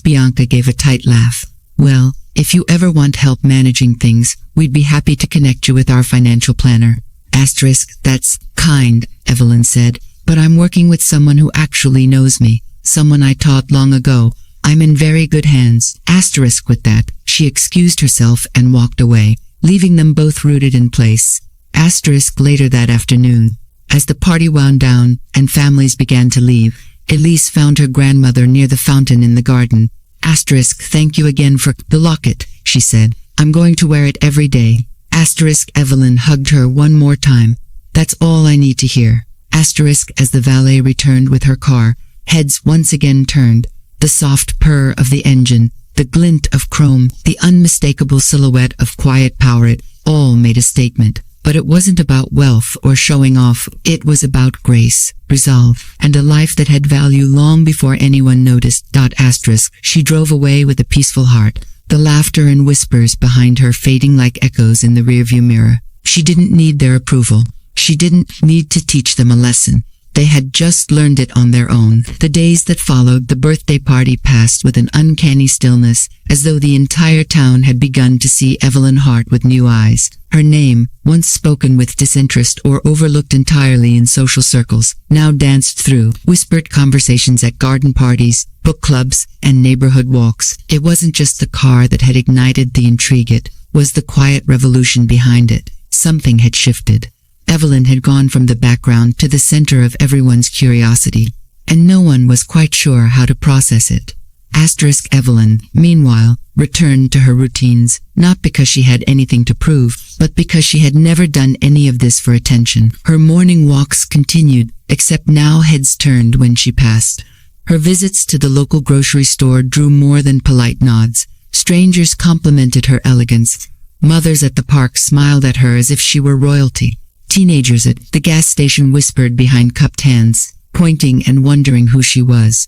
Bianca gave a tight laugh. Well, if you ever want help managing things, we'd be happy to connect you with our financial planner. That's kind, Evelyn said, but I'm working with someone who actually knows me, someone I taught long ago. I'm in very good hands. With that, she excused herself and walked away, leaving them both rooted in place. Later that afternoon, as the party wound down and families began to leave, Elise found her grandmother near the fountain in the garden. Thank you again for the locket, she said. I'm going to wear it every day. Evelyn hugged her one more time. That's all I need to hear. As the valet returned with her car, heads once again turned. The soft purr of the engine, the glint of chrome, the unmistakable silhouette of quiet power, it all made a statement. But it wasn't about wealth or showing off, it was about grace, resolve, and a life that had value long before anyone noticed. She drove away with a peaceful heart, the laughter and whispers behind her fading like echoes in the rearview mirror. She didn't need their approval. She didn't need to teach them a lesson. They had just learned it on their own. The days that followed the birthday party passed with an uncanny stillness, as though the entire town had begun to see Evelyn Hart with new eyes. Her name, once spoken with disinterest or overlooked entirely in social circles, now danced through whispered conversations at garden parties, book clubs, and neighborhood walks. It wasn't just the car that had ignited the intrigue, it was the quiet revolution behind it. Something had shifted. Evelyn had gone from the background to the center of everyone's curiosity, and no one was quite sure how to process it. Evelyn, meanwhile, returned to her routines, not because she had anything to prove, but because she had never done any of this for attention. Her morning walks continued, except now heads turned when she passed. Her visits to the local grocery store drew more than polite nods. Strangers complimented her elegance. Mothers at the park smiled at her as if she were royalty. Teenagers at the gas station whispered behind cupped hands, pointing and wondering who she was.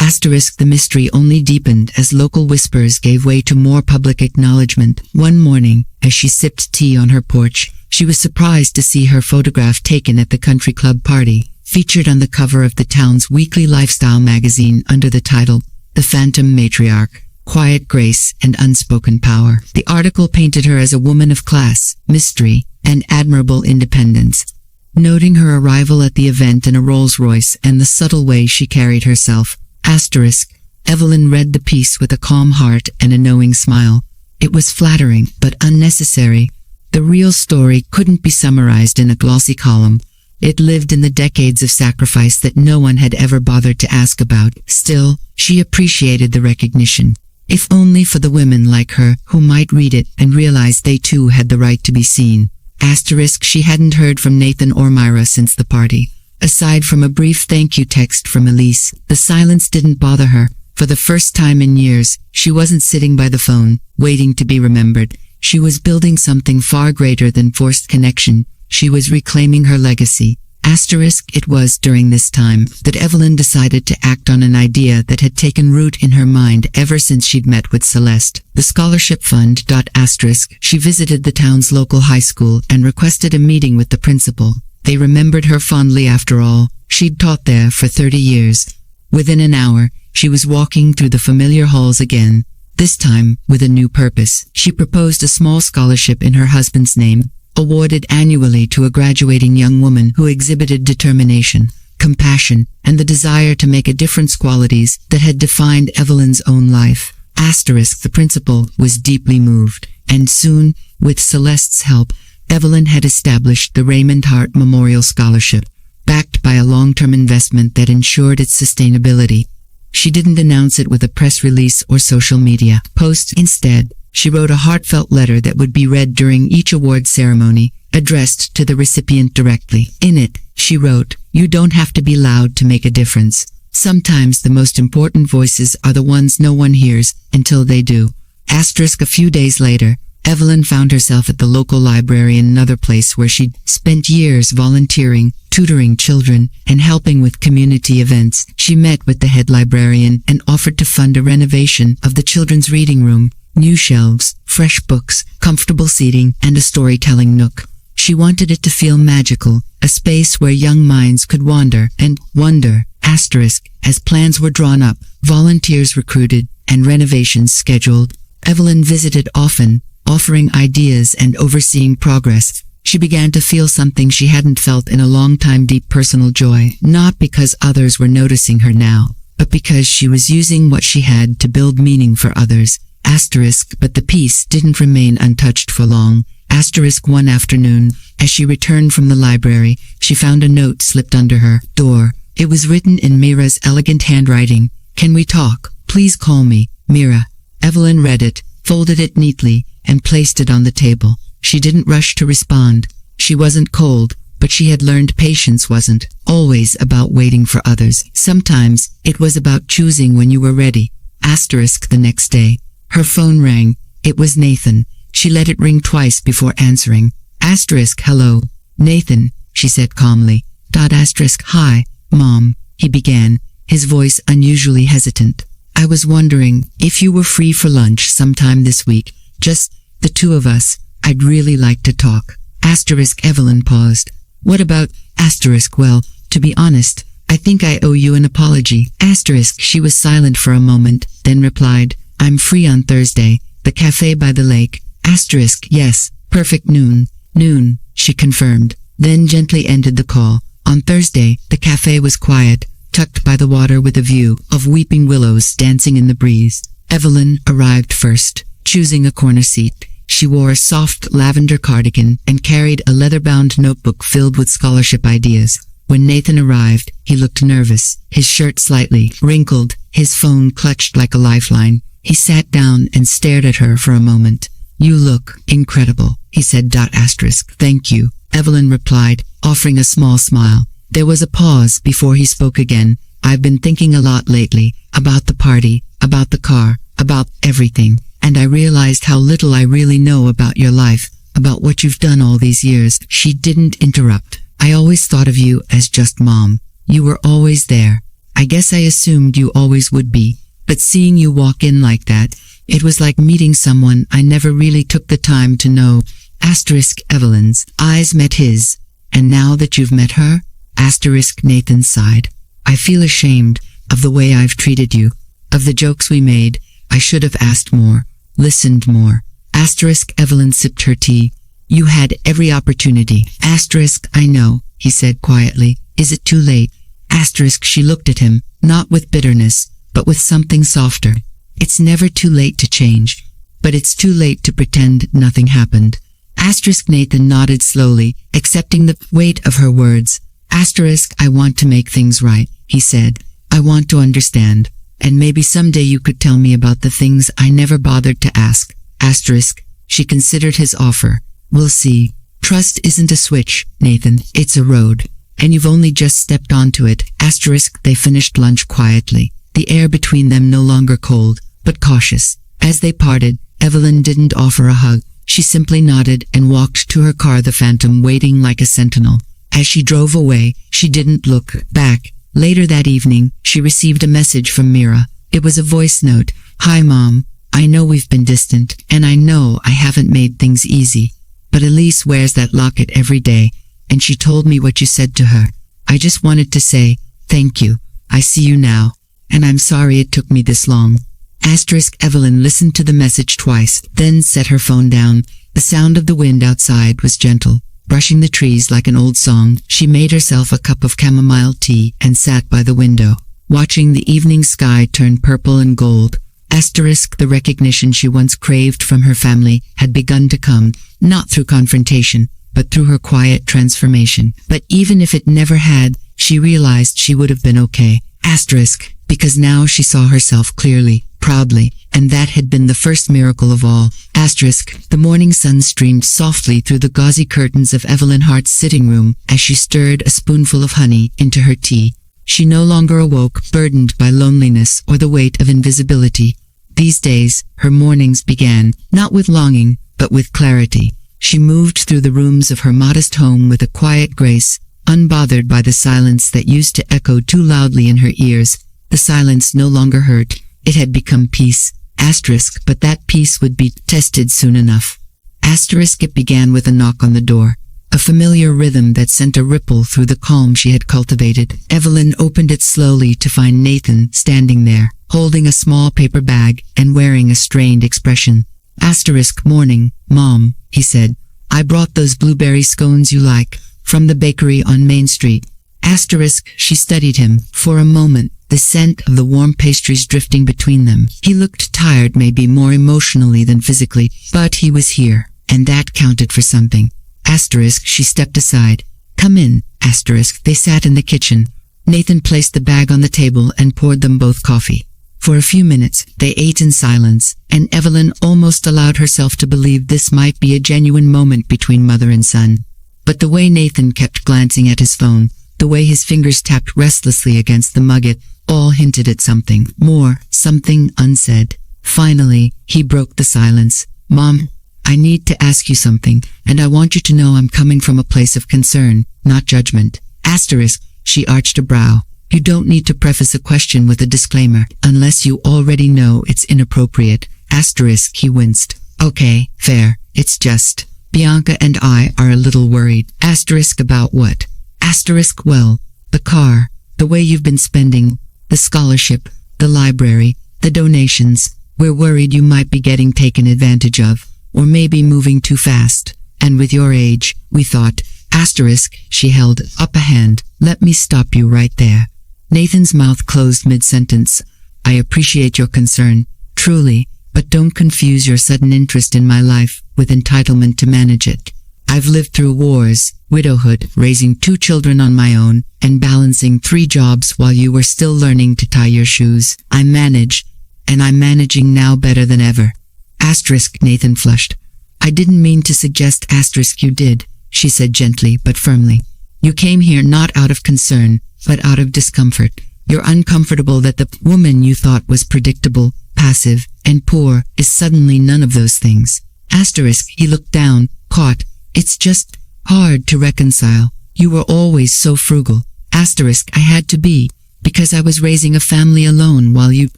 Asterisk the mystery only deepened as local whispers gave way to more public acknowledgement. One morning, as she sipped tea on her porch, she was surprised to see her photograph taken at the country club party, featured on the cover of the town's weekly lifestyle magazine under the title, The Phantom Matriarch, Quiet Grace and Unspoken Power. The article painted her as a woman of class, mystery, and admirable independence, noting her arrival at the event in a Rolls-Royce and the subtle way she carried herself. Asterisk, Evelyn read the piece with a calm heart and a knowing smile. It was flattering, but unnecessary. The real story couldn't be summarized in a glossy column. It lived in the decades of sacrifice that no one had ever bothered to ask about. Still, she appreciated the recognition. If only for the women like her who might read it and realize they too had the right to be seen. Asterisk, she hadn't heard from Nathan or Myra since the party. Aside from a brief thank you text from Elise, the silence didn't bother her. For the first time in years, she wasn't sitting by the phone, waiting to be remembered. She was building something far greater than forced connection. She was reclaiming her legacy. Asterisk, it was during this time that Evelyn decided to act on an idea that had taken root in her mind ever since she'd met with Celeste. The scholarship fund. Asterisk, she visited the town's local high school and requested a meeting with the principal. They remembered her fondly after all. She'd taught there for 30 years. Within an hour, she was walking through the familiar halls again, this time with a new purpose. She proposed a small scholarship in her husband's name, awarded annually to a graduating young woman who exhibited determination, compassion, and the desire to make a difference, qualities that had defined Evelyn's own life. Asterisk, the principal was deeply moved, and soon, with Celeste's help, Evelyn had established the Raymond Hart Memorial Scholarship, backed by a long-term investment that ensured its sustainability. She didn't announce it with a press release or social media post. Instead, she wrote a heartfelt letter that would be read during each award ceremony, addressed to the recipient directly. In it, she wrote, "You don't have to be loud to make a difference. Sometimes the most important voices are the ones no one hears until they do." Asterisk, a few days later, Evelyn found herself at the local library, in another place where she'd spent years volunteering, tutoring children, and helping with community events. She met with the head librarian and offered to fund a renovation of the children's reading room, new shelves, fresh books, comfortable seating, and a storytelling nook. She wanted it to feel magical, a space where young minds could wander and wonder. Asterisk, as plans were drawn up, volunteers recruited, and renovations scheduled, Evelyn visited often, offering ideas and overseeing progress. She began to feel something she hadn't felt in a long time, deep personal joy, not because others were noticing her now, but because she was using what she had to build meaning for others. Asterisk, but the piece didn't remain untouched for long. Asterisk, one afternoon, as she returned from the library, she found a note slipped under her door. It was written in Mira's elegant handwriting. "Can we talk? Please call me, Mira." Evelyn read it, folded it neatly, and placed it on the table. She didn't rush to respond. She wasn't cold, but she had learned patience wasn't always about waiting for others. Sometimes, it was about choosing when you were ready. Asterisk, the next day, her phone rang. It was Nathan. She let it ring twice before answering. Asterisk, "Hello, Nathan," she said calmly. Asterisk, "Hi, Mom," he began, his voice unusually hesitant. "I was wondering if you were free for lunch sometime this week. Just the two of us. I'd really like to talk." Asterisk, Evelyn paused. "What about?" Asterisk, "Well, to be honest, I think I owe you an apology." Asterisk, she was silent for a moment, then replied, "I'm free on Thursday, the cafe by the lake." Asterisk, "Yes, perfect noon." "Noon," she confirmed, then gently ended the call. On Thursday, the cafe was quiet, tucked by the water with a view of weeping willows dancing in the breeze. Evelyn arrived first, choosing a corner seat. She wore a soft lavender cardigan and carried a leather-bound notebook filled with scholarship ideas. When Nathan arrived, he looked nervous, his shirt slightly wrinkled, his phone clutched like a lifeline. He sat down and stared at her for a moment. "You look incredible," he said. Asterisk, "Thank you," Evelyn replied, offering a small smile. There was a pause before he spoke again. "I've been thinking a lot lately, about the party, about the car, about everything, and I realized how little I really know about your life, about what you've done all these years." She didn't interrupt. "I always thought of you as just Mom. You were always there." I guess I assumed you always would be, but seeing you walk in like that, it was like meeting someone I never really took the time to know. Asterisk Evelyn's eyes met his. And now that you've met her? Asterisk Nathan sighed. I feel ashamed of the way I've treated you, of the jokes we made. I should have asked more, listened more. Asterisk Evelyn sipped her tea. You had every opportunity. Asterisk I know, he said quietly. Is it too late? Asterisk she looked at him, not with bitterness, but with something softer. It's never too late to change, but it's too late to pretend nothing happened. Asterisk Nathan nodded slowly, accepting the weight of her words. Asterisk I want to make things right, he said. I want to understand, and maybe someday you could tell me about the things I never bothered to ask. Asterisk, she considered his offer. We'll see. Trust isn't a switch, Nathan, it's a road. And you've only just stepped onto it. Asterisk they finished lunch quietly, the air between them no longer cold, but cautious. As they parted, Evelyn didn't offer a hug. She simply nodded and walked to her car, the Phantom waiting like a sentinel. As she drove away, she didn't look back. Later that evening, she received a message from Mira. It was a voice note. Hi Mom, I know we've been distant, and I know I haven't made things easy, but Elise wears that locket every day, and she told me what you said to her. I just wanted to say, thank you. I see you now, and I'm sorry it took me this long. Asterisk Evelyn listened to the message twice, then set her phone down. The sound of the wind outside was gentle, brushing the trees like an old song. She made herself a cup of chamomile tea and sat by the window, watching the evening sky turn purple and gold. Asterisk the recognition she once craved from her family had begun to come, not through confrontation, but through her quiet transformation. But even if it never had, she realized she would have been okay. Asterisk, because now she saw herself clearly, proudly, and that had been the first miracle of all. Asterisk, the morning sun streamed softly through the gauzy curtains of Evelyn Hart's sitting room as she stirred a spoonful of honey into her tea. She no longer awoke burdened by loneliness or the weight of invisibility. These days, her mornings began, not with longing, but with clarity. She moved through the rooms of her modest home with a quiet grace, unbothered by the silence that used to echo too loudly in her ears. The silence no longer hurt. It had become peace. Asterisk, but that peace would be tested soon enough. Asterisk it began with a knock on the door, a familiar rhythm that sent a ripple through the calm she had cultivated. Evelyn opened it slowly to find Nathan standing there, holding a small paper bag and wearing a strained expression. Asterisk morning, Mom, he said. I brought those blueberry scones you like, from the bakery on Main Street. Asterisk, she studied him, for a moment, the scent of the warm pastries drifting between them. He looked tired, maybe more emotionally than physically, but he was here, and that counted for something. Asterisk, she stepped aside. Come in, asterisk. They sat in the kitchen. Nathan placed the bag on the table and poured them both coffee. For a few minutes, they ate in silence, and Evelyn almost allowed herself to believe this might be a genuine moment between mother and son. But the way Nathan kept glancing at his phone, the way his fingers tapped restlessly against the mug, it all hinted at something more, something unsaid. Finally, he broke the silence. Mom, I need to ask you something, and I want you to know I'm coming from a place of concern, not judgment. Asterisk, she arched a brow. You don't need to preface a question with a disclaimer, unless you already know it's inappropriate. Asterisk, he winced. Okay, fair. It's just, Bianca and I are a little worried. Asterisk, about what? Asterisk, well, the car, the way you've been spending, the scholarship, the library, the donations. We're worried you might be getting taken advantage of, or maybe moving too fast. And with your age, we thought, asterisk, she held up a hand. Let me stop you right there. Nathan's mouth closed mid-sentence. I appreciate your concern, truly, but don't confuse your sudden interest in my life with entitlement to manage it. I've lived through wars, widowhood, raising 2 children on my own, and balancing 3 jobs while you were still learning to tie your shoes. I manage, and I'm managing now better than ever. Asterisk, Nathan flushed. I didn't mean to suggest asterisk you did, she said gently but firmly. You came here not out of concern, but out of discomfort. You're uncomfortable that the woman you thought was predictable, passive, and poor is suddenly none of those things. Asterisk, he looked down, caught. It's just hard to reconcile. You were always so frugal. Asterisk, I had to be. Because I was raising a family alone while you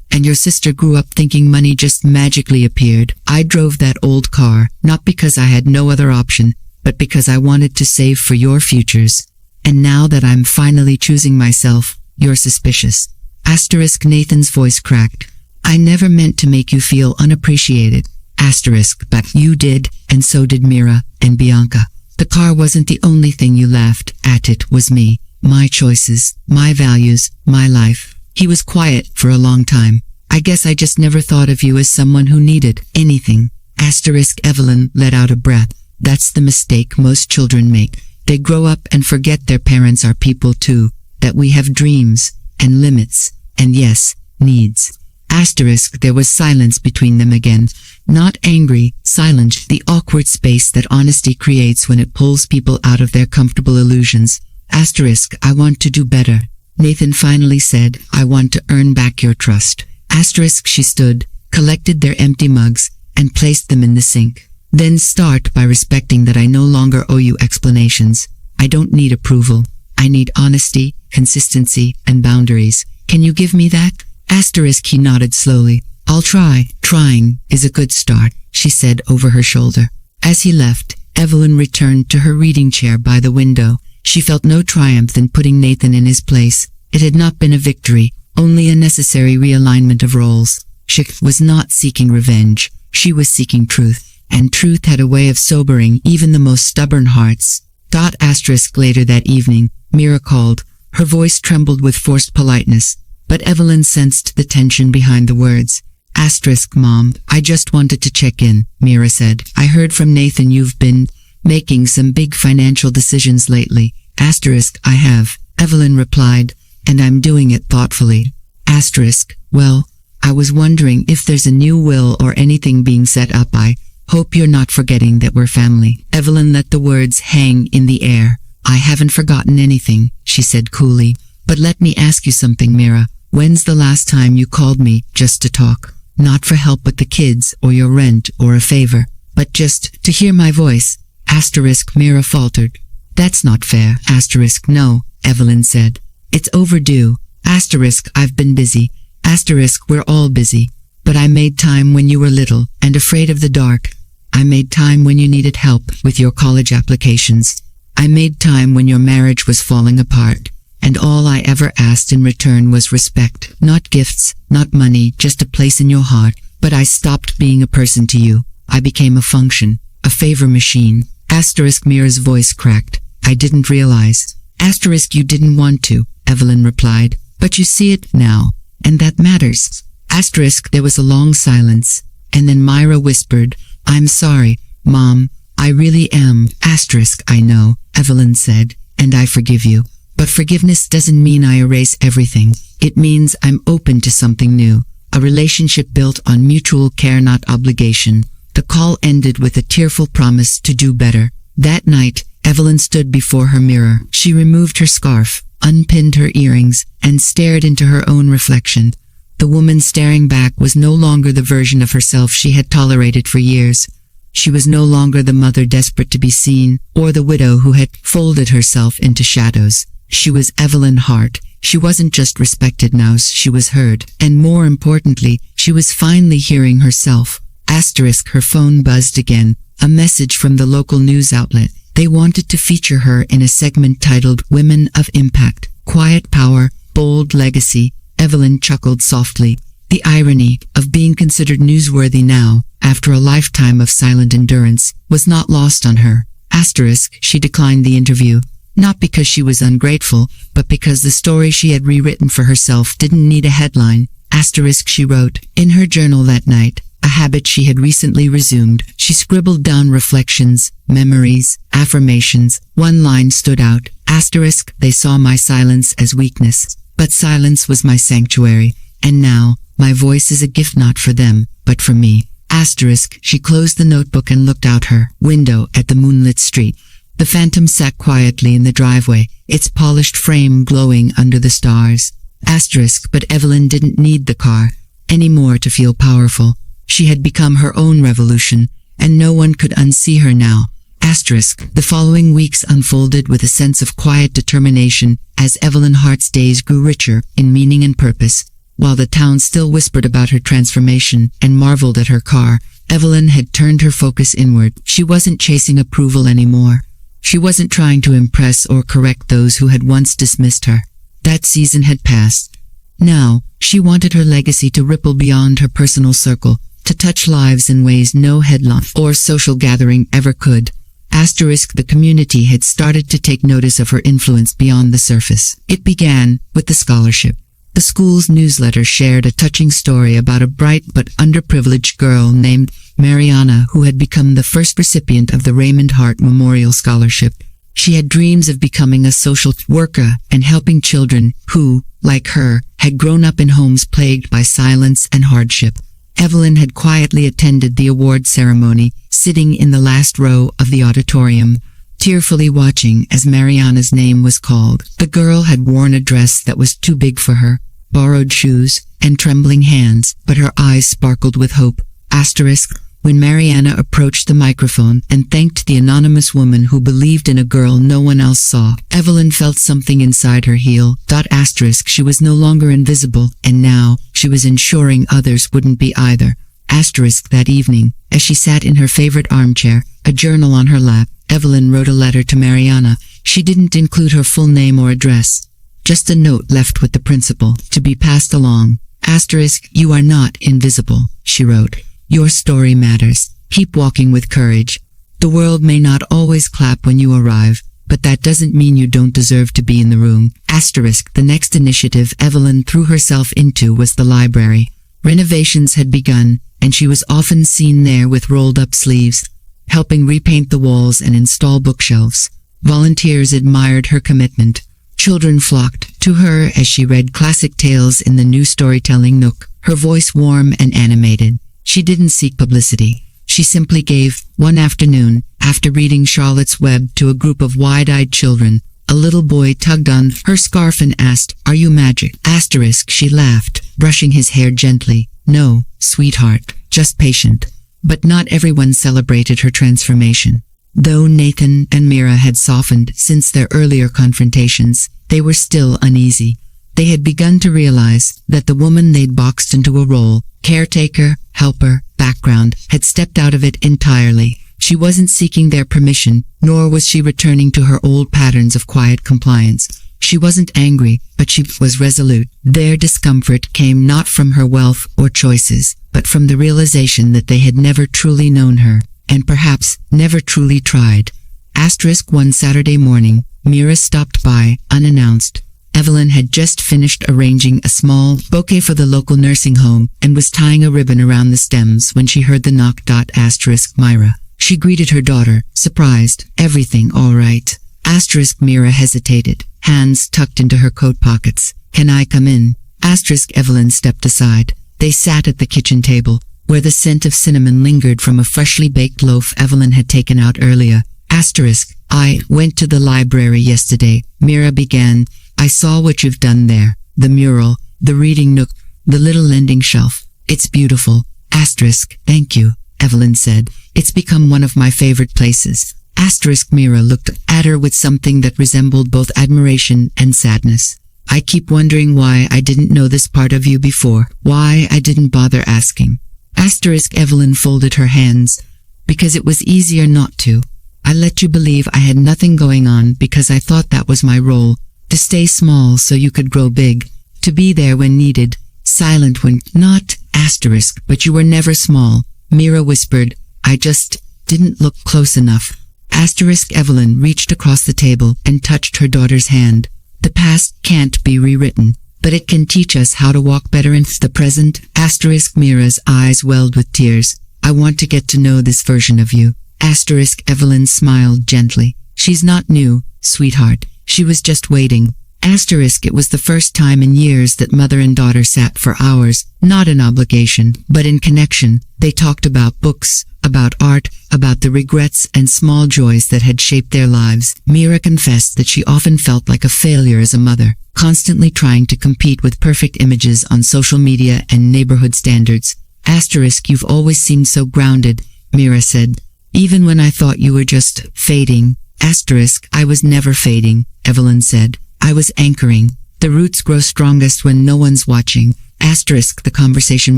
and your sister grew up thinking money just magically appeared. I drove that old car, not because I had no other option, but because I wanted to save for your futures. And now that I'm finally choosing myself, you're suspicious. Asterisk Nathan's voice cracked. I never meant to make you feel unappreciated. Asterisk, but you did, and so did Mira and Bianca. The car wasn't the only thing you laughed at, it was me. My choices, my values, my life. He was quiet for a long time. I guess I just never thought of you as someone who needed anything. Asterisk Evelyn let out a breath. That's the mistake most children make. They grow up and forget their parents are people too, that we have dreams, and limits, and yes, needs. Asterisk, there was silence between them again. Not angry, silent, the awkward space that honesty creates when it pulls people out of their comfortable illusions. Asterisk, I want to do better. Nathan finally said, I want to earn back your trust. Asterisk, she stood, collected their empty mugs, and placed them in the sink. Then start by respecting that I no longer owe you explanations. I don't need approval. I need honesty, consistency, and boundaries. Can you give me that? Asterisk, he nodded slowly. I'll try. Trying is a good start, she said over her shoulder. As he left, Evelyn returned to her reading chair by the window. She felt no triumph in putting Nathan in his place. It had not been a victory, only a necessary realignment of roles. She was not seeking revenge. She was seeking truth. And truth had a way of sobering even the most stubborn hearts. Asterisk later that evening, Mira called. Her voice trembled with forced politeness, but Evelyn sensed the tension behind the words. Asterisk, Mom, I just wanted to check in, Mira said. I heard from Nathan you've been making some big financial decisions lately. Asterisk, I have, Evelyn replied, and I'm doing it thoughtfully. Asterisk, well, I was wondering if there's a new will or anything being set up. I hope you're not forgetting that we're family. Evelyn let the words hang in the air. I haven't forgotten anything, she said coolly. But let me ask you something, Mira. When's the last time you called me just to talk? Not for help with the kids or your rent or a favor, but just to hear my voice. Asterisk, Mira faltered. That's not fair. Asterisk, no, Evelyn said. It's overdue. Asterisk, I've been busy. Asterisk, we're all busy. But I made time when you were little and afraid of the dark. I made time when you needed help with your college applications. I made time when your marriage was falling apart. And all I ever asked in return was respect. Not gifts, not money, just a place in your heart. But I stopped being a person to you. I became a function, a favor machine. Asterisk, Mira's voice cracked. I didn't realize. Asterisk, you didn't want to, Evelyn replied. But you see it now. And that matters. Asterisk, there was a long silence. And then Myra whispered, I'm sorry, Mom. I really am. Asterisk, I know, Evelyn said. And I forgive you. But forgiveness doesn't mean I erase everything. It means I'm open to something new. A relationship built on mutual care, not obligation. The call ended with a tearful promise to do better. That night, Evelyn stood before her mirror. She removed her scarf, unpinned her earrings, and stared into her own reflection. The woman staring back was no longer the version of herself she had tolerated for years. She was no longer the mother desperate to be seen, or the widow who had folded herself into shadows. She was Evelyn Hart. She wasn't just respected now, she was heard. And more importantly, she was finally hearing herself. Asterisk, her phone buzzed again. A message from the local news outlet. They wanted to feature her in a segment titled Women of Impact. Quiet power, bold legacy. Evelyn chuckled softly. The irony of being considered newsworthy now, after a lifetime of silent endurance, was not lost on her. Asterisk, she declined the interview. Not because she was ungrateful, but because the story she had rewritten for herself didn't need a headline. Asterisk, she wrote. In her journal that night, a habit she had recently resumed, she scribbled down reflections, memories, affirmations. One line stood out. Asterisk, they saw my silence as weakness, but silence was my sanctuary. And now, my voice is a gift not for them, but for me. Asterisk, she closed the notebook and looked out her window at the moonlit street. The Phantom sat quietly in the driveway, its polished frame glowing under the stars. Asterisk, but Evelyn didn't need the car anymore to feel powerful. She had become her own revolution, and no one could unsee her now. Asterisk. The following weeks unfolded with a sense of quiet determination as Evelyn Hart's days grew richer in meaning and purpose. While the town still whispered about her transformation and marveled at her car, Evelyn had turned her focus inward. She wasn't chasing approval anymore. She wasn't trying to impress or correct those who had once dismissed her. That season had passed. Now, she wanted her legacy to ripple beyond her personal circle, to touch lives in ways no headline or social gathering ever could. Asterisk. The community had started to take notice of her influence beyond the surface. It began with the scholarship. The school's newsletter shared a touching story about a bright but underprivileged girl named Mariana who had become the first recipient of the Raymond Hart Memorial Scholarship. She had dreams of becoming a social worker and helping children who, like her, had grown up in homes plagued by silence and hardship. Evelyn had quietly attended the award ceremony, sitting in the last row of the auditorium, tearfully watching as Mariana's name was called. The girl had worn a dress that was too big for her, borrowed shoes, and trembling hands, but her eyes sparkled with hope. Asterisk. When Mariana approached the microphone and thanked the anonymous woman who believed in a girl no one else saw, Evelyn felt something inside her heal. Asterisk. She was no longer invisible, and now, she was ensuring others wouldn't be either. Asterisk. That evening, as she sat in her favorite armchair, a journal on her lap, Evelyn wrote a letter to Mariana. She didn't include her full name or address. Just a note left with the principal, to be passed along. Asterisk. You are not invisible, she wrote. Your story matters. Keep walking with courage. The world may not always clap when you arrive, but that doesn't mean you don't deserve to be in the room. Asterisk. The next initiative Evelyn threw herself into was the library. Renovations had begun, and she was often seen there with rolled-up sleeves, helping repaint the walls and install bookshelves. Volunteers admired her commitment. Children flocked to her as she read classic tales in the new storytelling nook, her voice warm and animated. She didn't seek publicity. She simply gave. One afternoon, after reading Charlotte's Web to a group of wide-eyed children, a little boy tugged on her scarf and asked, "Are you magic?" Asterisk. She laughed, brushing his hair gently. "No, sweetheart, just patient." But not everyone celebrated her transformation. Though Nathan and Mira had softened since their earlier confrontations, they were still uneasy. They had begun to realize that the woman they'd boxed into a role, caretaker, helper, background, had stepped out of it entirely. She wasn't seeking their permission, nor was she returning to her old patterns of quiet compliance. She wasn't angry, but she was resolute. Their discomfort came not from her wealth or choices, but from the realization that they had never truly known her, and perhaps never truly tried. Asterisk. One Saturday morning, Mira stopped by, unannounced. Evelyn had just finished arranging a small bouquet for the local nursing home and was tying a ribbon around the stems when she heard the knock. Asterisk. Myra. She greeted her daughter, surprised. "Everything all right?" Asterisk. Mira hesitated, hands tucked into her coat pockets. "Can I come in?" Asterisk. Evelyn stepped aside. They sat at the kitchen table, where the scent of cinnamon lingered from a freshly baked loaf Evelyn had taken out earlier. Asterisk. "I went to the library yesterday," Mira began. "I saw what you've done there. The mural, the reading nook, the little lending shelf. It's beautiful." Asterisk. "Thank you," Evelyn said. "It's become one of my favorite places." Asterisk. Mira looked at her with something that resembled both admiration and sadness. "I keep wondering why I didn't know this part of you before, why I didn't bother asking." Asterisk. Evelyn folded her hands. "Because it was easier not to. I let you believe I had nothing going on because I thought that was my role. To stay small so you could grow big. To be there when needed. Silent when not." Asterisk. "But you were never small," Mira whispered. "I just didn't look close enough." Asterisk. Evelyn reached across the table and touched her daughter's hand. "The past can't be rewritten, but it can teach us how to walk better in the present." Asterisk. Mira's eyes welled with tears. "I want to get to know this version of you." Asterisk. Evelyn smiled gently. "She's not new, sweetheart. She was just waiting." Asterisk. It was the first time in years that mother and daughter sat for hours, not in obligation, but in connection. They talked about books, about art, about the regrets and small joys that had shaped their lives. Mira confessed that she often felt like a failure as a mother, constantly trying to compete with perfect images on social media and neighborhood standards. Asterisk. "You've always seemed so grounded," Mira said. Even when I thought you were just fading. Asterisk, I was never fading, Evelyn said. I was anchoring. The roots grow strongest when no one's watching. Asterisk, the conversation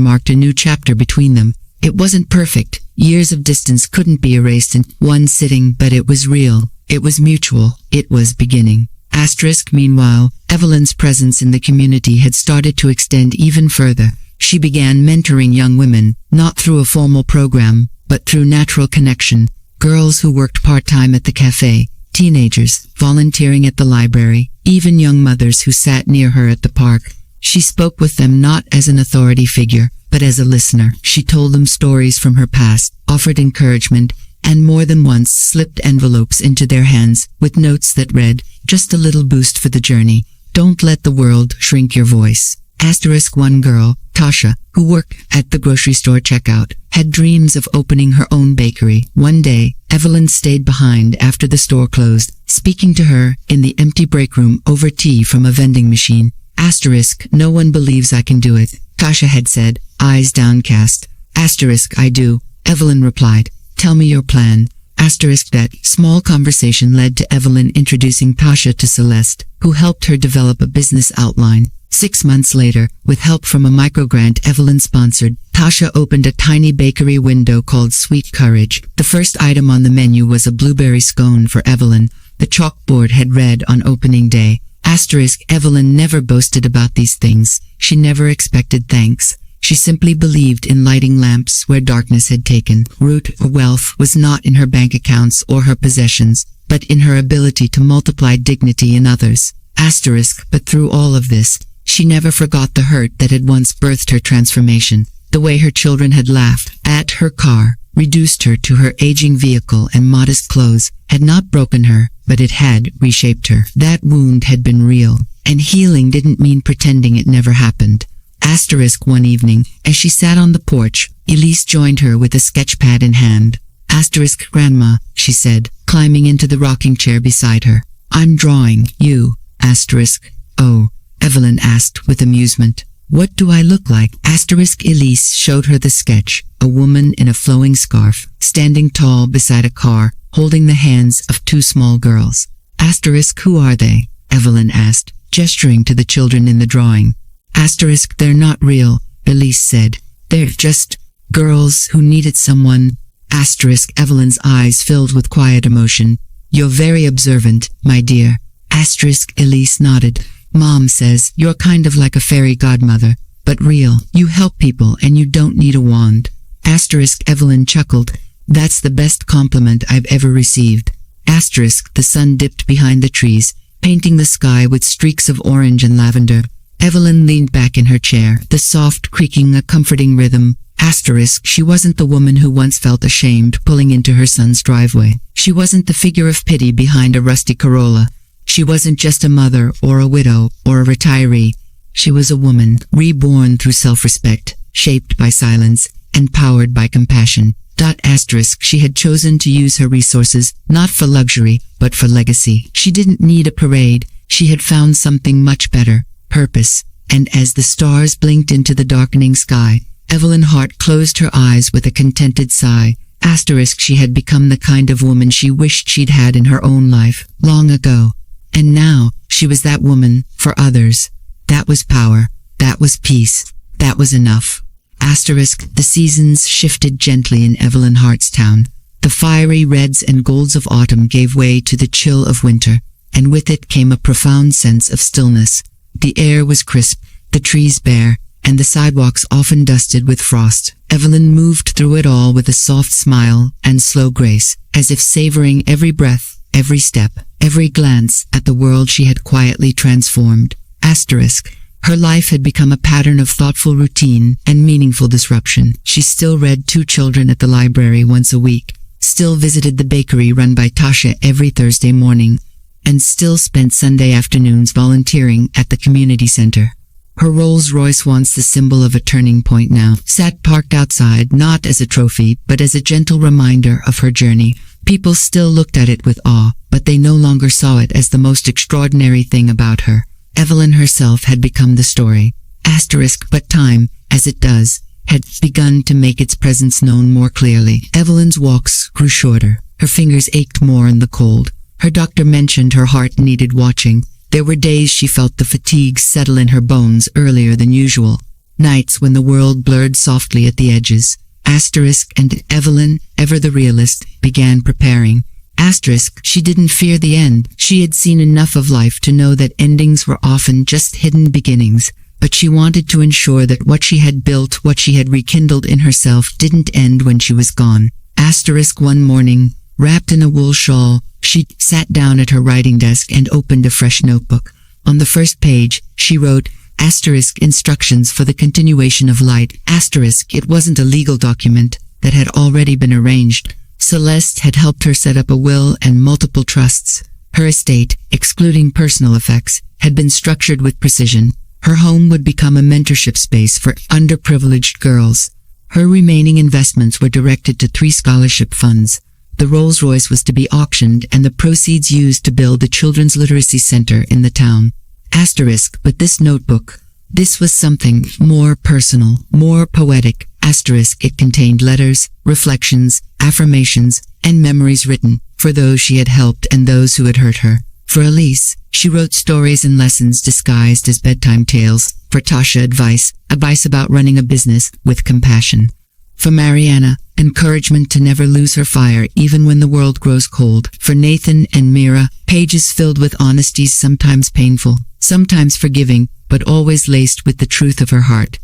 marked a new chapter between them. It wasn't perfect. Years of distance couldn't be erased in one sitting, but it was real. It was mutual. It was beginning. Asterisk, meanwhile, Evelyn's presence in the community had started to extend even further. She began mentoring young women, not through a formal program, but through natural connection. Girls who worked part-time at the cafe, teenagers volunteering at the library, even young mothers who sat near her at the park. She spoke with them not as an authority figure, but as a listener. She told them stories from her past, offered encouragement, and more than once slipped envelopes into their hands with notes that read, "Just a little boost for the journey. Don't let the world shrink your voice." Asterisk, one girl, Tasha, who worked at the grocery store checkout, had dreams of opening her own bakery. One day, Evelyn stayed behind after the store closed, speaking to her in the empty break room over tea from a vending machine. Asterisk, no one believes I can do it, Tasha had said, eyes downcast. Asterisk, I do, Evelyn replied. Tell me your plan. Asterisk, that small conversation led to Evelyn introducing Tasha to Celeste, who helped her develop a business outline. 6 months later, with help from a microgrant Evelyn sponsored, Tasha opened a tiny bakery window called Sweet Courage. The first item on the menu was a blueberry scone for Evelyn. The chalkboard had read on opening day. Asterisk, Evelyn never boasted about these things. She never expected thanks. She simply believed in lighting lamps where darkness had taken root. Wealth was not in her bank accounts or her possessions, but in her ability to multiply dignity in others. Asterisk, but through all of this, she never forgot the hurt that had once birthed her transformation. The way her children had laughed at her car, reduced her to her aging vehicle and modest clothes, had not broken her, but it had reshaped her. That wound had been real, and healing didn't mean pretending it never happened. Asterisk, one evening, as she sat on the porch, Elise joined her with a sketchpad in hand. Asterisk, Grandma, she said, climbing into the rocking chair beside her. I'm drawing you. Asterisk, oh, Evelyn asked with amusement. What do I look like? Asterisk, Elise showed her the sketch, a woman in a flowing scarf, standing tall beside a car, holding the hands of 2 small girls. Asterisk, who are they? Evelyn asked, gesturing to the children in the drawing. Asterisk, they're not real, Elise said. They're just girls who needed someone. Asterisk, Evelyn's eyes filled with quiet emotion. You're very observant, my dear. Asterisk, Elise nodded. Mom says you're kind of like a fairy godmother, but real. You help people and you don't need a wand. Asterisk, Evelyn chuckled. That's the best compliment I've ever received. Asterisk, the sun dipped behind the trees, painting the sky with streaks of orange and lavender. Evelyn leaned back in her chair, the soft creaking a comforting rhythm. Asterisk, she wasn't the woman who once felt ashamed pulling into her son's driveway. She wasn't the figure of pity behind a rusty Corolla. She wasn't just a mother or a widow or a retiree. She was a woman, reborn through self-respect, shaped by silence, and powered by compassion. Asterisk, she had chosen to use her resources, not for luxury, but for legacy. She didn't need a parade. She had found something much better. Purpose. And as the stars blinked into the darkening sky, Evelyn Hart closed her eyes with a contented sigh. Asterisk, she had become the kind of woman she wished she'd had in her own life, long ago. And now, she was that woman, for others. That was power. That was peace. That was enough. Asterisk, the seasons shifted gently in Evelyn Hart's town. The fiery reds and golds of autumn gave way to the chill of winter, and with it came a profound sense of stillness. The air was crisp, the trees bare, and the sidewalks often dusted with frost. Evelyn moved through it all with a soft smile and slow grace, as if savoring every breath, every step, every glance at the world she had quietly transformed. Asterisk, her life had become a pattern of thoughtful routine and meaningful disruption. She still read 2 children at the library once a week, still visited the bakery run by Tasha every Thursday morning, and still spent Sunday afternoons volunteering at the community center. Her Rolls-Royce, once the symbol of a turning point, now sat parked outside, not as a trophy, but as a gentle reminder of her journey. People still looked at it with awe, but they no longer saw it as the most extraordinary thing about her. Evelyn herself had become the story. Asterisk, but time, as it does, had begun to make its presence known more clearly. Evelyn's walks grew shorter. Her fingers ached more in the cold. Her doctor mentioned her heart needed watching. There were days she felt the fatigue settle in her bones earlier than usual. Nights when the world blurred softly at the edges. Asterisk and Evelyn, ever the realist, began preparing. Asterisk, she didn't fear the end. She had seen enough of life to know that endings were often just hidden beginnings. But she wanted to ensure that what she had built, what she had rekindled in herself, didn't end when she was gone. Asterisk one morning, wrapped in a wool shawl, she sat down at her writing desk and opened a fresh notebook. On the first page, she wrote, asterisk instructions for the continuation of light. Asterisk, it wasn't a legal document that had already been arranged. Celeste had helped her set up a will and multiple trusts. Her estate, excluding personal effects, had been structured with precision. Her home would become a mentorship space for underprivileged girls. Her remaining investments were directed to 3 scholarship funds. The Rolls-Royce was to be auctioned and the proceeds used to build a children's literacy center in the town. Asterisk, but this notebook, this was something more personal, more poetic. Asterisk, it contained letters, reflections, affirmations, and memories written for those she had helped and those who had hurt her. For Elise, she wrote stories and lessons disguised as bedtime tales. For Tasha, advice about running a business with compassion. For Mariana, encouragement to never lose her fire even when the world grows cold. For Nathan and Mira, pages filled with honesties, sometimes painful, sometimes forgiving, but always laced with the truth of her heart.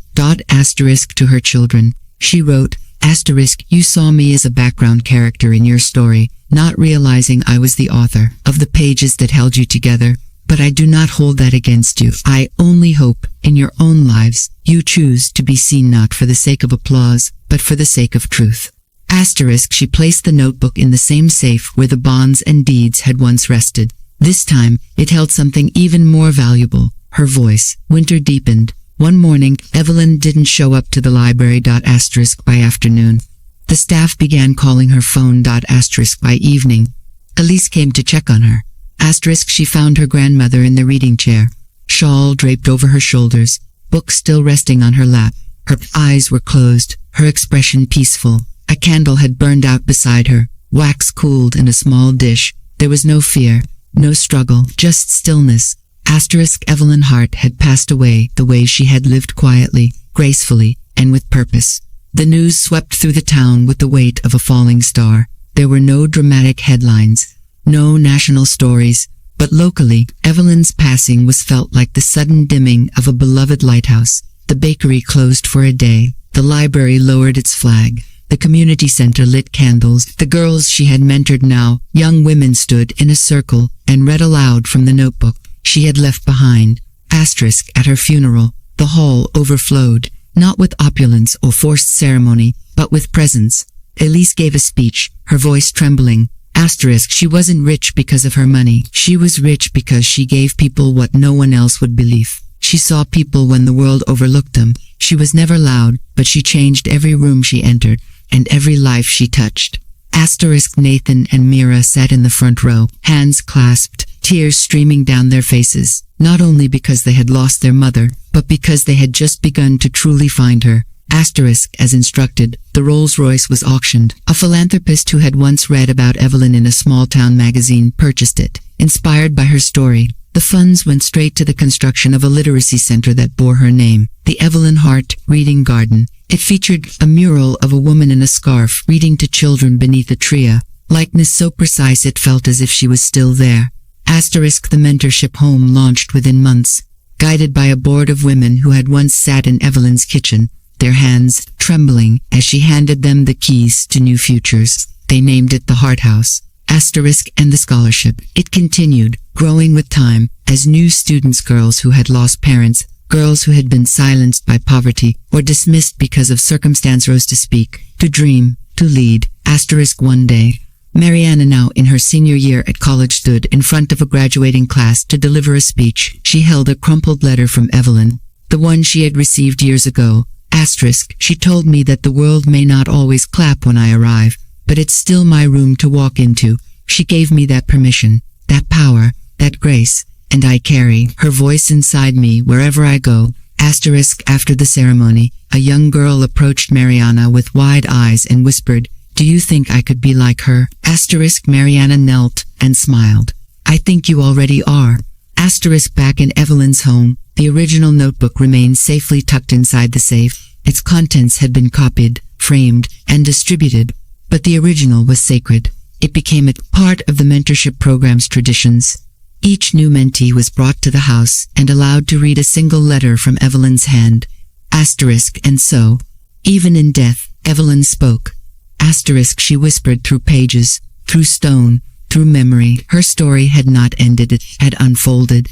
Asterisk to her children, she wrote, asterisk, you saw me as a background character in your story, not realizing I was the author of the pages that held you together. But I do not hold that against you. I only hope, in your own lives, you choose to be seen not for the sake of applause, but for the sake of truth. Asterisk, she placed the notebook in the same safe where the bonds and deeds had once rested. This time, it held something even more valuable, her voice. Winter deepened. One morning, Evelyn didn't show up to the library. Asterisk by afternoon. The staff began calling her phone. Asterisk by evening. Elise came to check on her. Asterisk, she found her grandmother in the reading chair, shawl draped over her shoulders, book still resting on her lap. Her eyes were closed, her expression peaceful. A candle had burned out beside her, wax cooled in a small dish. There was no fear, no struggle, just stillness. Asterisk, Evelyn Hart had passed away the way she had lived quietly, gracefully, and with purpose. The news swept through the town with the weight of a falling star. There were no dramatic headlines. No national stories, but locally, Evelyn's passing was felt like the sudden dimming of a beloved lighthouse. The bakery closed for a day. The library lowered its flag. The community center lit candles. The girls she had mentored, now young women, stood in a circle and read aloud from the notebook she had left behind. Asterisk, at her funeral, the hall overflowed, not with opulence or forced ceremony, but with presence. Elise gave a speech, her voice trembling. Asterisk, she wasn't rich because of her money. She was rich because she gave people what no one else would believe. She saw people when the world overlooked them. She was never loud, but she changed every room she entered, and every life she touched. Asterisk, Nathan and Mira sat in the front row, hands clasped, tears streaming down their faces, not only because they had lost their mother, but because they had just begun to truly find her. Asterisk, as instructed, the Rolls-Royce was auctioned. A philanthropist who had once read about Evelyn in a small-town magazine purchased it, inspired by her story. The funds went straight to the construction of a literacy center that bore her name, the Evelyn Hart Reading Garden. It featured a mural of a woman in a scarf reading to children beneath a tree, likeness so precise it felt as if she was still there. Asterisk, the mentorship home launched within months, guided by a board of women who had once sat in Evelyn's kitchen, their hands trembling as she handed them the keys to new futures. They named it the Hart House. Asterisk, and the scholarship. It continued, growing with time, as new students, girls who had lost parents, girls who had been silenced by poverty or dismissed because of circumstance, rose to speak, to dream, to lead. Asterisk, one day, Mariana, now in her senior year at college, stood in front of a graduating class to deliver a speech. She held a crumpled letter from Evelyn, the one she had received years ago. Asterisk, she told me that the world may not always clap when I arrive, but it's still my room to walk into. She gave me that permission, that power, that grace, and I carry her voice inside me wherever I go. Asterisk after the ceremony, a young girl approached Mariana with wide eyes and whispered, "Do you think I could be like her?" Asterisk Mariana knelt and smiled. "I think you already are." Asterisk back in Evelyn's home, the original notebook remained safely tucked inside the safe. Its contents had been copied, framed, and distributed, but the original was sacred. It became a part of the mentorship program's traditions. Each new mentee was brought to the house and allowed to read a single letter from Evelyn's hand. Asterisk, and so, even in death, Evelyn spoke. Asterisk, she whispered through pages, through stone, through memory. Her story had not ended, it had unfolded.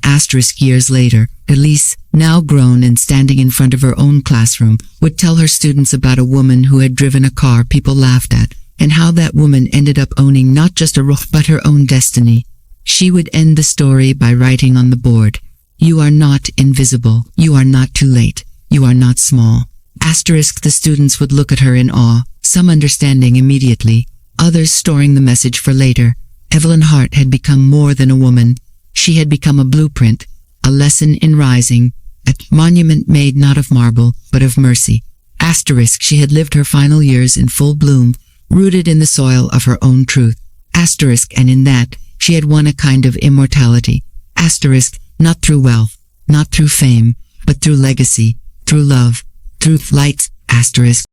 Asterisk years later, Elise, now grown and standing in front of her own classroom, would tell her students about a woman who had driven a car people laughed at, and how that woman ended up owning not just a roof but her own destiny. She would end the story by writing on the board, "You are not invisible. You are not too late. You are not small." Asterisk, the students would look at her in awe, some understanding immediately, others storing the message for later. Evelyn Hart had become more than a woman. She had become a blueprint, a lesson in rising, a monument made not of marble, but of mercy. Asterisk, she had lived her final years in full bloom, rooted in the soil of her own truth. Asterisk, and in that, she had won a kind of immortality. Asterisk, not through wealth, not through fame, but through legacy, through love, through light. Asterisk.